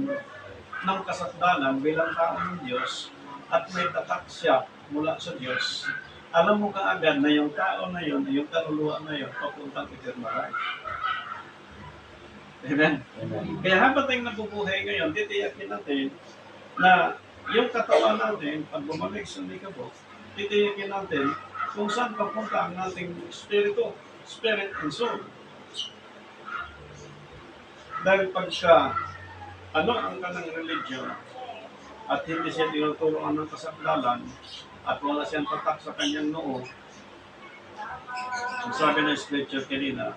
ng kasakdalan bilang tao ng Diyos at may tatak siya mula sa Diyos, alam mo kaagad na yung tao na yun, yung kaluluwa na yun, papuntang eternal life. Amen? Kaya habang tayong nabubuhay ngayon, titiyakin natin na yung katawan natin, pag bumalik sa likabok, titiyakin natin kung saan papunta ang ating spirito, spirit and soul. Dahil pagka ano ang kanang religion at hindi siya tinuturuan ng kasakdalan at wala siyang tatak sa kanyang noo, ang sabi ng scripture kanina,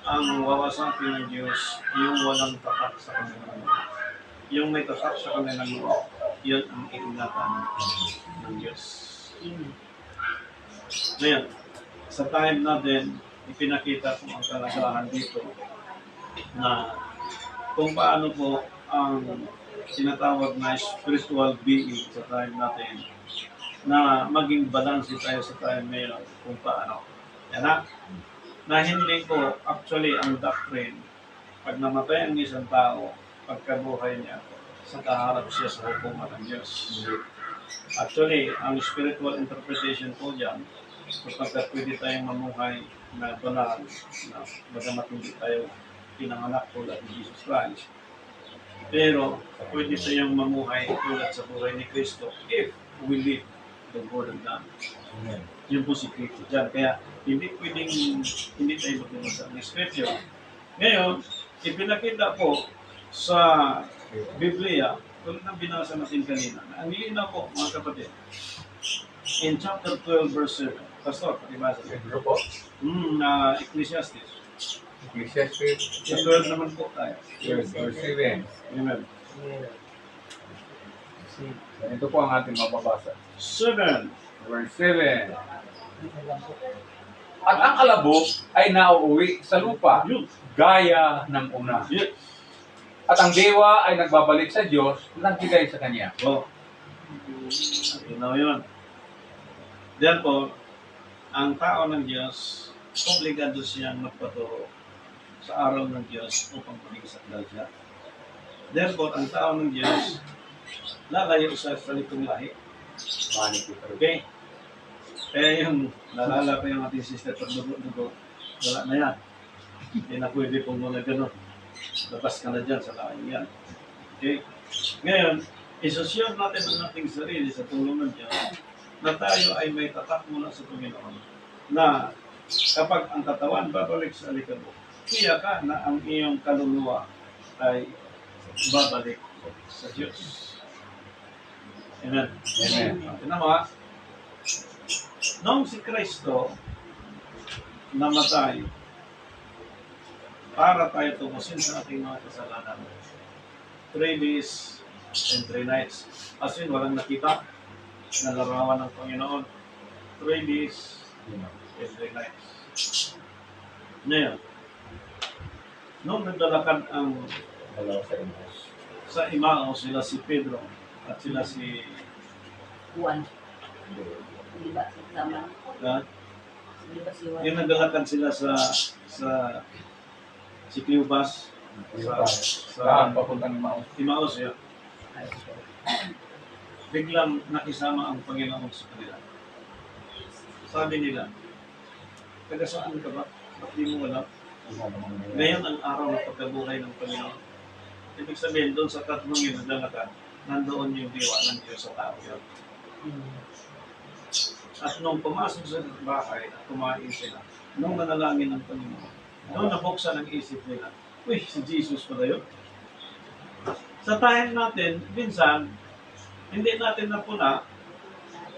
ang wawasakin ng Diyos, yung walang tatak sa kanyang noo. Yung may tatak sa kanilang noo, yun ang iingatan ng Diyos. Ngayon, sa time natin, ipinakita ko ang kalagahan dito na kung paano po ang tinatawag na spiritual being sa time natin na maging balanse tayo sa time ngayon kung paano. Yan na hindi ko actually ang doctrine pag namatay ang isang tao, pagkabuhay niya, sa kaharap siya sa hukuman ng Diyos. Actually, ang spiritual interpretation po dyan, kapag pwede tayong mamuhay na banal, na bagamat hindi tayo pinanganak tulad ni Jesus Christ, pero pwede tayong mamuhay tulad sa buhay ni Kristo if we live the Word of God. Amen. Yun po si Kristo dyan. Kaya hindi pwedeng hindi tayo magbasa ng Scripture. Ngayon, ipinakita po sa Biblia, tulad ng binasa natin kanina, ang linaw po, mga kapatid, in chapter 12, verse 7. Pastor, pakibasa. Ano po? Ecclesiastes. Ecclesiastes Sa 12 naman po tayo. verse 7. Amen. Ito po ang ating mababasa. 7. Verse 7. At ang alabok ay nauuwi sa lupa, Yun. gaya ng una. Yes. At ang dewa ay nagbabalik sa Diyos, nagbigay sa Kanya. Oh. Linaw yun. Therefore, ang tao ng Diyos, obligado siyang magpaturo sa araw ng Diyos upang pag-isakdal siya. Therefore, ang tao ng Diyos, lalayo sa salitong lahi. Okay? Kaya yung, nalala ko yung ating sister, pag dugo-dugo, wala na yan. Hindi na pwede pong mga ganun. Labas ka na dyan sa lahi yan. Okay? Ngayon, isosyon natin ang ating sarili sa tulong ng Diyos na tayo ay may tatak mula sa Panginoon na kapag ang katawan babalik sa alikabok, tiyak ka na ang iyong kaluluwa ay babalik sa Diyos. Amen. Amen. Tinawa, nung si Kristo namatay para tayo tumusin sa ating mga kasalanan, 3 days and 3 nights. As in, walang nakita na larawan ng Panginoon. 3 days and 3 nights. Ngayon, nung nagdalakan ang sa Imao, sila si Pedro at sila si Juan. Di ba? Tama. Di ba si Juan? yung nagdalakan sila sa si Cleopas sa Saan papuntang Maus? Imaos yun. Biglang nakisama ang Panginoon sa kanila. Sabi nila, taga saan ka ba? Ba't di mo wala? Ngayon ang araw ng pagkabuhay ng Panginoon. Ibig sabihin, doon sa tatlong yun nagdalakan, nandoon yung diwa ng Diyos sa tao yun. At nung pumasok sa bahay at kumain sila, nung nanalangin ng Panginoon, nung nabuksan ang isip nila, uy, si Jesus pala yun. Sa time natin, minsan, hindi natin napuna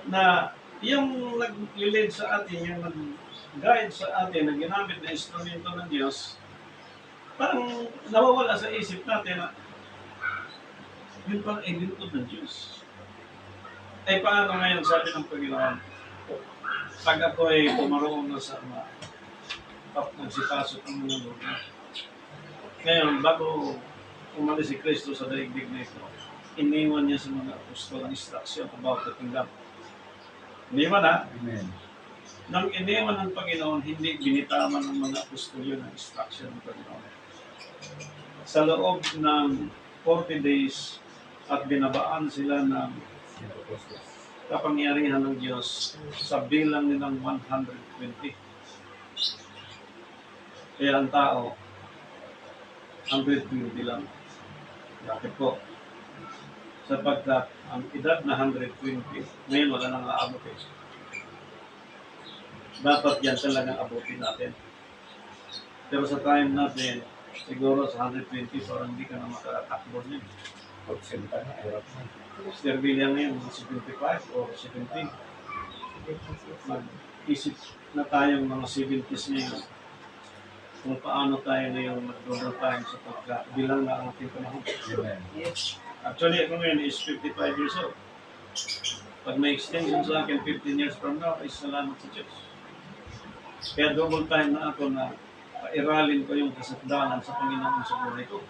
na yung nag-lead sa atin, yung nag-guide sa atin, na ginamit na instrumento ng Diyos, parang nawawala sa isip natin na yun pang lingkod ng Diyos. Eh paano ngayon sabi ng Panginoon, pag ako ay pumaroon na sa ama, nagsipasok ang mga lupa. Ngayon, bago umalis si Kristo sa daigdig na ito, iniwan niya sa mga apostol ang instruction about the kingdom. Iniwan na. Amen. Nang iniwan ng Panginoon, hindi binitaman ng mga apostol yun ang instruction ng Panginoon. Sa loob ng 40 days at binabaan sila ng kapangyarihan ng Diyos sa bilang nilang 120. Kaya ang tao, 120 lang. Bakit po? Sapagkat ang edad na 120, ngayon wala nang aabot eh. Dapat yan talagang abutin natin. Pero sa time natin, siguro sa 120, parang hindi ka na makatakbo niya. Mr. William ngayon, 75 o 70. Mag-isip na tayong mga 70s ngayon kung paano tayo ngayon mag-double time sa pagbilang na ang ating panahon. Yes. Actually, ako ngayon is 55 years old. Pag may extension sa akin, 15 years from now, ay salamat sa Diyos. Kaya double time na ako na pairalin ko yung kasakdanan sa Panginoon sa buhay ko.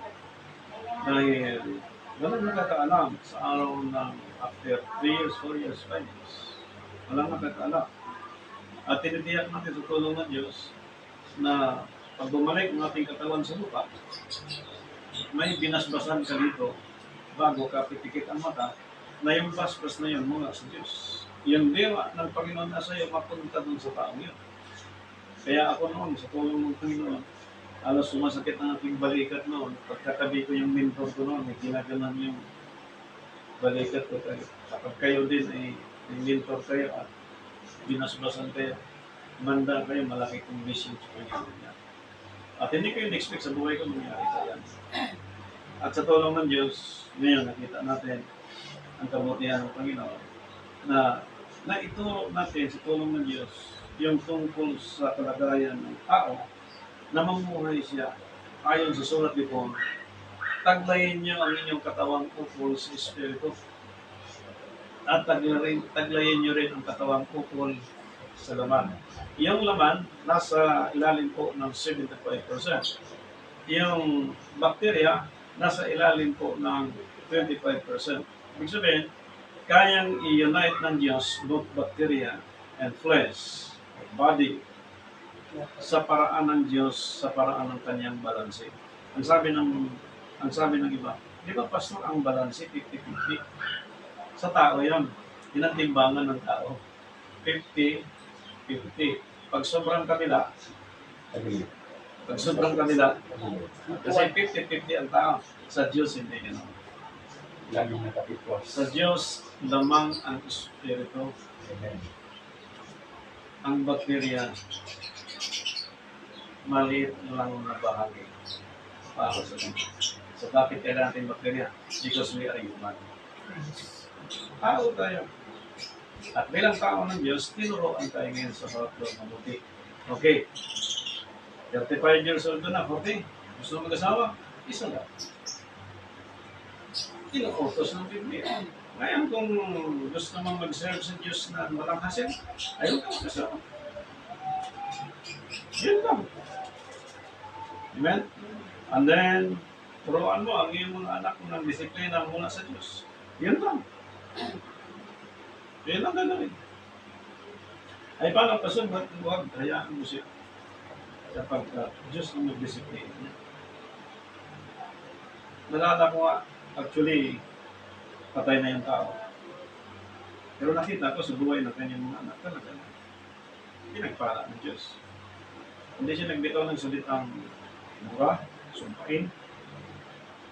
Dahil walang nakakaalam sa araw ng after 3 years, 4 years, 5 years. Walang nakakaalam. At tinitiyak natin sa tulong ng Diyos na pag bumalik ang ating katawan sa lupa, may binasbasan ka dito bago ka pitikit ang mata, na yung basbas na yun mula sa Diyos. Yung diwa ng Panginoon na sa iyo, mapunta dun sa tao yun. Kaya ako noon, sa tulong ng Panginoon, alas sumasakit ang aking balikat noon. Pagkatabi ko yung mentor ko noon, may ginaganan yung balikat ko kayo. Kapag kayo din ay mentor kayo at binasbasan kayo, manda kayo, malaki kong mission sa Panginoon niya. At hindi ko yung expect sa buhay ko mangyari sa yan. At sa tulong ng Diyos, ngayon nakita natin ang kabutihan ng Panginoon na ito natin sa tulong ng Diyos yung tungkol sa kalagayan ng tao na mamuhay siya ayon sa sulat nito, taglayin niyo ang inyong katawang ukol sa Espiritu at taglayin niyo rin ang katawang ukol sa laman. Yung laman, nasa ilalim po ng 75%. Yung bakterya, nasa ilalim po ng 25%. Ibig sabihin, kayang i-unite ng Diyos both bacteria and flesh, body, sa paraan ng Diyos, sa paraan ng kanyang balanse. Ang sabi ng iba, di ba pastor ang balanse 50-50? Sa tao yan, tinantimbangan ng tao. 50-50. Pag sobrang kanila, kasi 50-50 ang tao. Sa Diyos, hindi gano'n. Laging nakatipos. Sa Diyos, lamang ang Espiritu. Amen. Ang bakterya, maliit lang na bahagi para sa Diyos. So bakit kailangan natin bakterya? Because we are human. Tao tayo. At bilang tao ng Diyos, tinuruan tayo ngayon sa bawat loob mabuti. Okay. 35 years old na, 40. Gusto mo mag-asawa? Isa lang. Inuutos ng Biblia. Ngayon kung gusto mong mag-serve sa Diyos na walang hasil, ayaw ka mag-asawa. Yun lang. Amen? And then, turuan mo ang iyong mga anak ng disiplina mula sa Diyos. Yun lang. Yun lang gagawin. Ay, paano pasod? Huwag, hayaan mo siya. Kapag Diyos ang mag-disiplina niya. Nalala ko nga, actually, patay na yung tao. Pero nakita ko sa buhay ng kanyang mga anak talaga. Pinagpala ng Diyos. Hindi siya nagbitaw ng salitang mura, sumpain.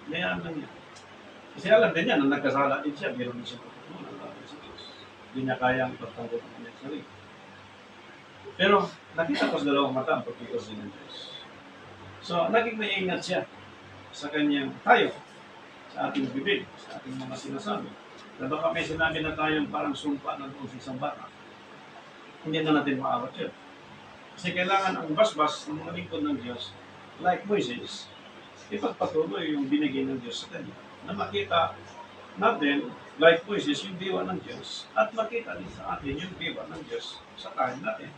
Mayaan lang niya. Kasi alam din niya na nagkasala din siya, meron din siya pagkakunan sa Diyos. Hindi niya kayang pagtanggol ng kanyang sarili. Pero nakita ko sa dalawang mata ang pagkikos din ng Diyos. So, naging maingat siya sa kanyang tayo, sa ating bibig, sa ating mga sinasabi. Na baka may sinabi na tayong parang sumpa na doon sa isang bata. Hindi na natin maawat yun. Kasi kailangan ang basbas ng mga lingkod ng Diyos, like Moises, ipagpatuloy yung binigay ng Diyos sa kanya. Na makita natin, like Moises, yung diwa ng Diyos, at makita din sa atin yung diwa ng Diyos sa kain natin.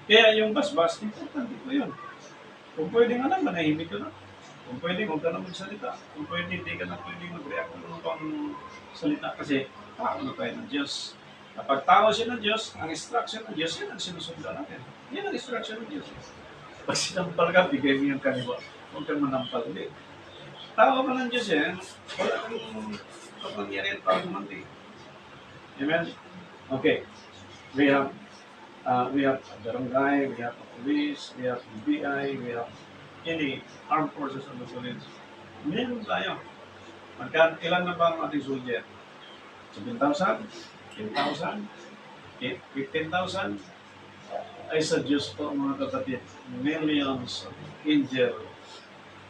Kaya yung basbas, importante po yun. Kung pwede nga lang, manahimik ka na. Kung pwede, huwag ka na magsalita. Kung pwede, hindi ka na pwede mag-react ng pang salita kasi tao na tayo ng Diyos. Kapag tao siya ng Diyos, ang instruction ng Diyos, yan ang sinusundan natin. Yan ang instruction ng Diyos. Pag sinampal ka, bigay mo yung kaniwa. Huwag kang manampal ulit. Tao ka ng Diyos yan, wala kang kapangyarihan tao kumanti. Amen? Okay. We have a barangay, we have a police, we have BI, we have any armed forces of the police. Meron tayo. Ilan na ba ang ating soldier? 7,000? 10,000? 15,000? Ay sa Diyos po mga kapatid, millions of angels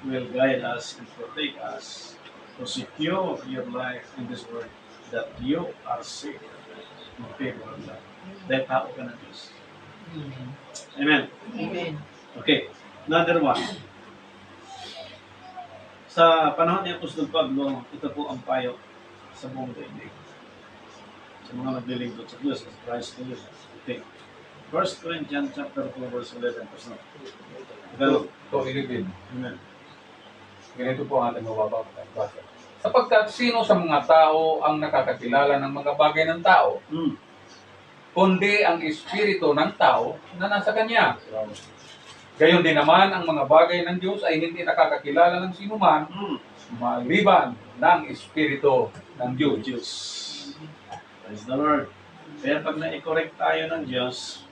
will guide us and protect us to secure your life in this world that you are safe in favor of God. Dahil tao ka na Diyos. Amen. Amen. Okay. Another one. Sa panahon ni Apostol Pablo, ito po ang payo sa buong daigdig. Sa mga naglilingkod sa Diyos, sa Christ the Lord. Okay. 1 Corinthians chapter 4, verse 11. Tagalog. So, ilibin. Amen. Ganito po ang ating mababang basa. Sapagkat sino sa mga tao ang nakakakilala ng mga bagay ng tao, kundi ang espiritu ng tao na nasa kanya. Gayon din naman, ang mga bagay ng Diyos ay hindi nakakakilala ng sinuman maliban ng Espiritu ng Diyos. Diyos. Praise the Lord. Kaya pag na-correct tayo ng Diyos,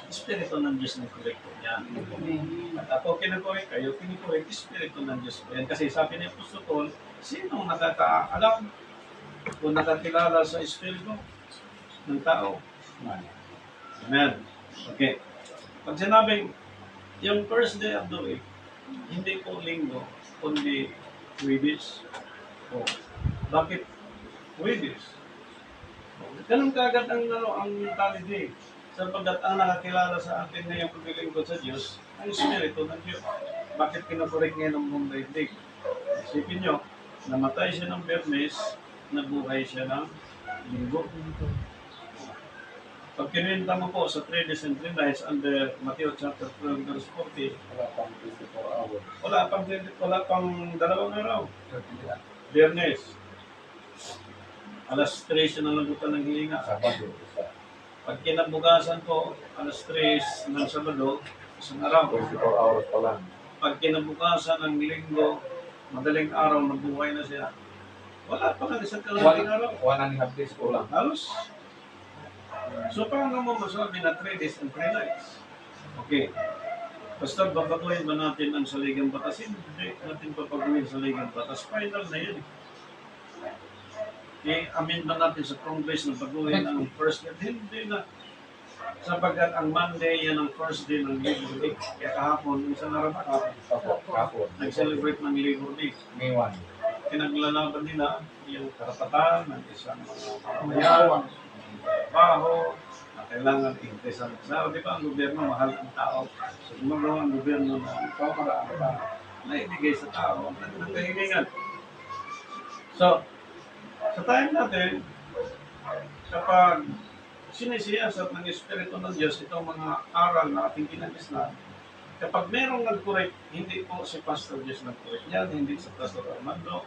Espiritu ng Diyos na correct po yan. At ako kinakorek kayo, kinikorek Espiritu ng Diyos po yan. Kasi sabi ni Apostol Paul, sino nakakaalam o nakakilala sa Espiritu ng tao? Amen. Okay. Pag sinabing, yung first day of the week, hindi po linggo, kundi Wednesday. Oh. Bakit Wednesday? Ganun kagad ang holiday. Sapagkat ang nakakilala sa atin ngayong paglilingkod sa Diyos, ang Espiritu ng Diyos. Bakit kinakorek ngayon ng buong daigdig? Isipin nyo, namatay siya ng Biyernes, nabuhay siya ng Linggo. Pag kinuwenta mo po sa 3 days and 3 nights under Matthew chapter 12 verse 40, wala pang 2 araw. Biyernes. Alas 3 siya nalagutan ng hilinga. Pag kinabukasan po, alas 3 ng Sabado, isang araw. 24 hours pa lang. Pag kinabukasan ng Linggo, madaling araw, nabuhay na siya. Wala pa nga isang kalating araw. 1.5 days ko lang. Halos. So, paano mo masabi na 3 days and 3 nights? Okay. Basta babaguhin ba natin ang saligang batas? Hindi natin papaguhin sa saligang batas. Final na yun. I-amin ba natin sa Congress na baguhin ang first day? Hindi na. Sapagkat ang Monday yan ang first day ng Labor Day. Kaya kahapon, isang araw Kapon. nag-celebrate ng Labor Day. May 1. Pinaglalaban nila yung karapatan ng isang mamayan, trabaho, na kailangan interesan. Di ba ang gobyerno mahal ang tao? So gumagawa ang gobyerno ng pamaraan na ibigay sa tao ang nagkahilingan. So, sa time natin, kapag sinisiyasat ng Espiritu ng Diyos itong mga aral na ating kinagisnan, kapag merong nag-correct, hindi po si Pastor Diyos nag-correct yan, hindi si Pastor Armando,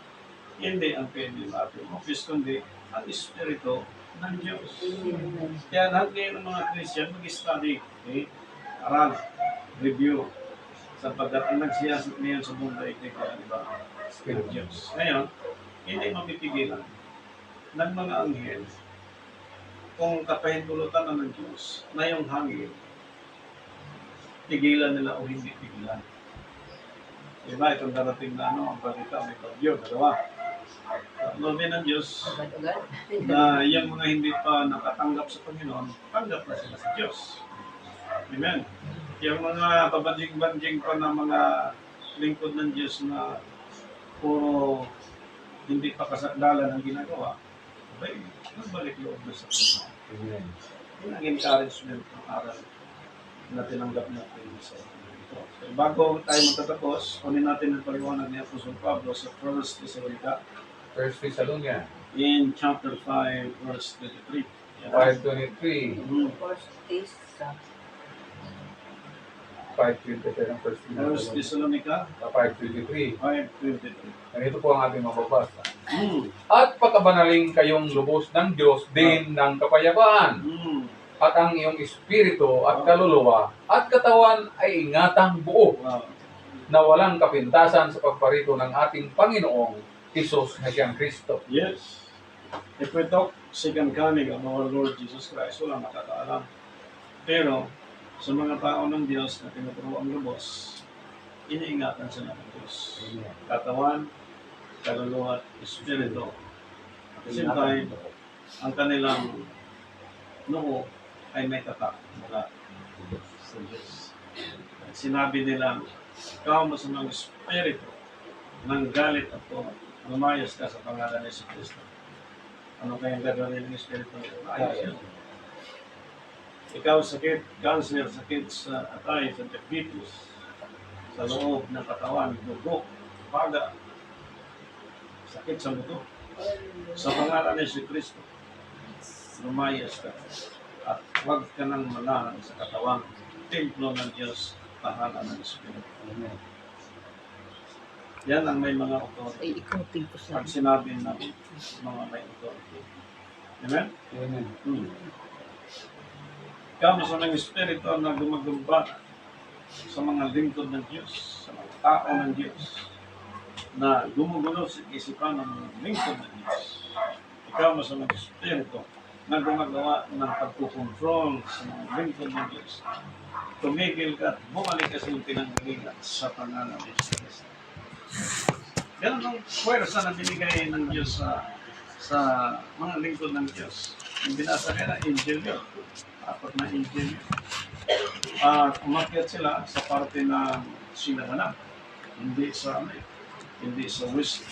hindi ang pwede natin office, kundi ang Espiritu ng Diyos. Kaya lahat ngayon ng mga Christian mag-study, aral, review, sapagkat ang nagsiyasat ngayon sa mundo ay iba, Espiritu Diyos. Ngayon, hindi mapipigilan ng mga anghel kung kapahintulutan na ng Diyos na yung hangin, tigilan nila o hindi tigilan. Diba, itong darating na ang balita, may bagyo, dalawa. Lobe ng Diyos na yung mga hindi pa nakatanggap sa Panginoon, tanggap na sila sa Diyos. Amen. Yung mga pabanjing-banjing pa na mga lingkod ng Diyos na puro hindi pa kasakdalan ang ginagawa, okay, nagbalik loob na sa Panginoon. Yun ang encouragement ng aral na tinanggap natin sa ito. So, bago tayo magtatapos, kunin natin ang paliwanag ni Apostol Pablo sa 1 Thessalonica 1 Thessalonians in chapter 5, verse 23. 5:23. First is, 5:27 1 Thessalonica 5:23. 5:23. Ganito po ang ating mababasa. At pagkabanaling kayong lubos ng Diyos din ng kapayapaan, at ang iyong espiritu at kaluluwa at katawan ay ingatang buo, Wow. na walang kapintasan sa pagparito ng ating Panginoong Hesus na siyang Kristo. Yes. If we talk second coming of our Lord Jesus Christ, walang makakaalam. Pero, sa mga tao ng Diyos na tinuturo ang lubos, iniingatan sila ng Diyos. Katawan, kaluluwa, at espiritu. At the same time, ang kanilang noo ay may tatak mula sa Diyos. At sinabi nila, ikaw masamang espiritu ng galit at tumat, lumayas ka sa pangalan ni Kristo. Ano kayang gagawin ng espiritu nito? Ayos yun. Ikaw sakit, cancer, sakit sa atay, sa diabetes, sa loob ng katawan, dugo, baga, sakit sa buto. Sa pangalan ni Kristo, lumayas ka at huwag ka nang manahan sa katawang templo ng Diyos, tahanan ng Espiritu. Yan ang may mga authority. ay ikutin ko sa Pag sinabi ng mga may authority. Amen? Amen. Kamo sa mga Espiritu na gumagamba sa mga lingkod ng Diyos, sa mga tao ng Diyos. na gumugulo sa isipan ng lingkod ng Diyos. Ikaw masamang espiritu na gumagawa ng pagkukontrol sa mga lingkod ng Diyos. Tumigil ka at bumalik ka sa iyong pinanggalingan sa pangalan ng Jesus. Ganun ang puwersa na binigay ng Diyos sa mga lingkod ng Diyos. Yung binasa nila, Angel yun. Apat na Angel yun. Umakyat sila sa parte ng sinahanap. Hindi sa west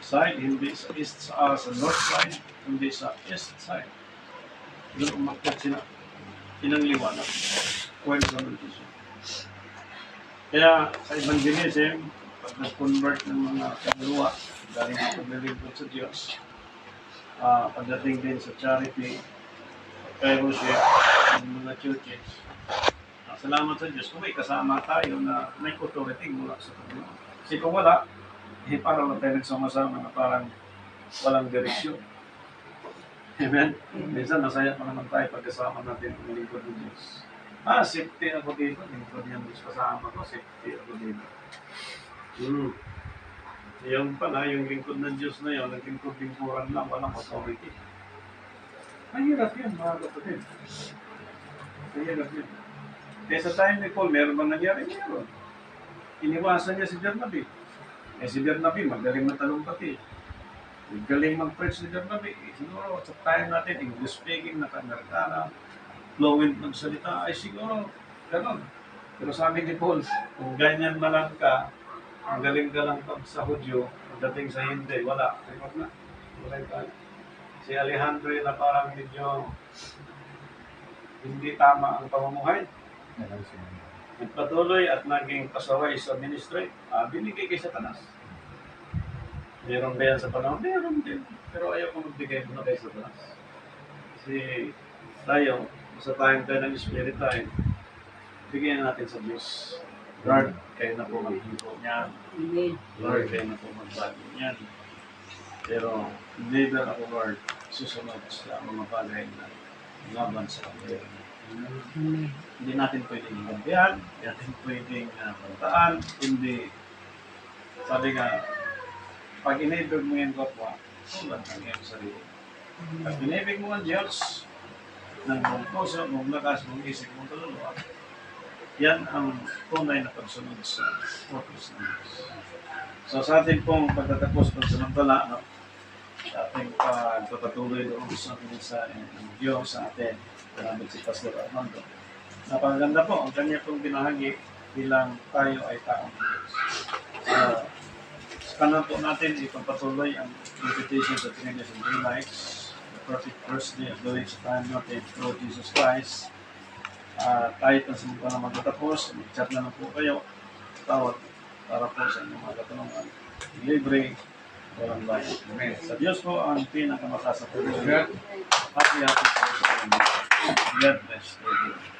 side, hindi sa east, sa north side, hindi sa east side. Doon umakyat sila. Inangliwanag. Puwersa ng Diyos. Kaya sa evangelism, pag nag-convert ng mga kaluluwa, galing sa paglilingkod sa Diyos, pagdating din sa charity, fellowship, ng mga churches, salamat sa Diyos kung may kasama tayo na may authority mula sa Panginoon. Kasi kung wala, parang lang tayo nagsama-sama na parang walang direksyon. Amen? Minsan nasaya pa naman tayo pagkasama natin ang lingkod ng Diyos. Safety ako dito. Lingkod niya Diyos kasama ko, safety ako dito. Yung pala, yung lingkod ng Diyos na yun, naglingkod-lingkuran lang, walang authority. Mahirap yan, mga kapatid. Mahirap yan. Kaya sa time ni Paul, meron bang nangyari? Meron. Iniwasan niya si Bernabe. Si Bernabe, magaling matalumpati. Galing mag-preach si Bernabe. Siguro, sa time natin, English speaking, naka-Amerikana, fluent magsalita, ay siguro, gano'n. Pero sabi ni Paul, kung ganyan na lang ka, ang galing ka lang sa Hudyo, pagdating sa Hindi, wala. Ay, wag na. Wala tayo. Si Alejandro na parang medyo hindi tama ang pamumuhay. Nagpatuloy at naging pasaway sa ministry, binigay kay Satanas. Meron ba yan sa panahon? Meron din. Pero ayaw ko magbigay muna kay Satanas. Kasi tayo, sa tayong tayo ng Spirit tayo, bigyan natin sa Diyos. Lord, kayo na po maghipo niyan. Lord, kayo na po magbago niyan. Pero neither ako, Lord, susunod sa mga bagay na laban sa kapatid. Hindi natin pwedeng ilampihan, hindi natin pwedeng pantaan, hindi. Sabi nga, pag inibig mo yung kapwa, sulat ang iyong sarili. Pag inibig mo ang Diyos, ng mong puso, mong lakas, mong isip, mong kaluluwa, yan ang tunay na pagsunod sa purpose ng Diyos. So sa ating pong pagtatapos pansamantala, sa ating pagpapatuloy doon sa mensahe ng Diyos sa atin, salamat si Pastor Armando. Napakaganda po ang kanya pong binahagi bilang tayo ay taong Diyos. Sa kanan po natin, ipapatuloy ang invitation sa Trinity and Three Lights, the perfect first day of the week sa time natin through Jesus Christ. Kahit ang simula na magtatapos, mag-chat na lang po kayo, tawag para po sa inyong mga katanungan. Libre, walang bayan. Amen. Sa Diyos po ang pinakamataas na pagkakas. Happy po sa inyo. God bless you.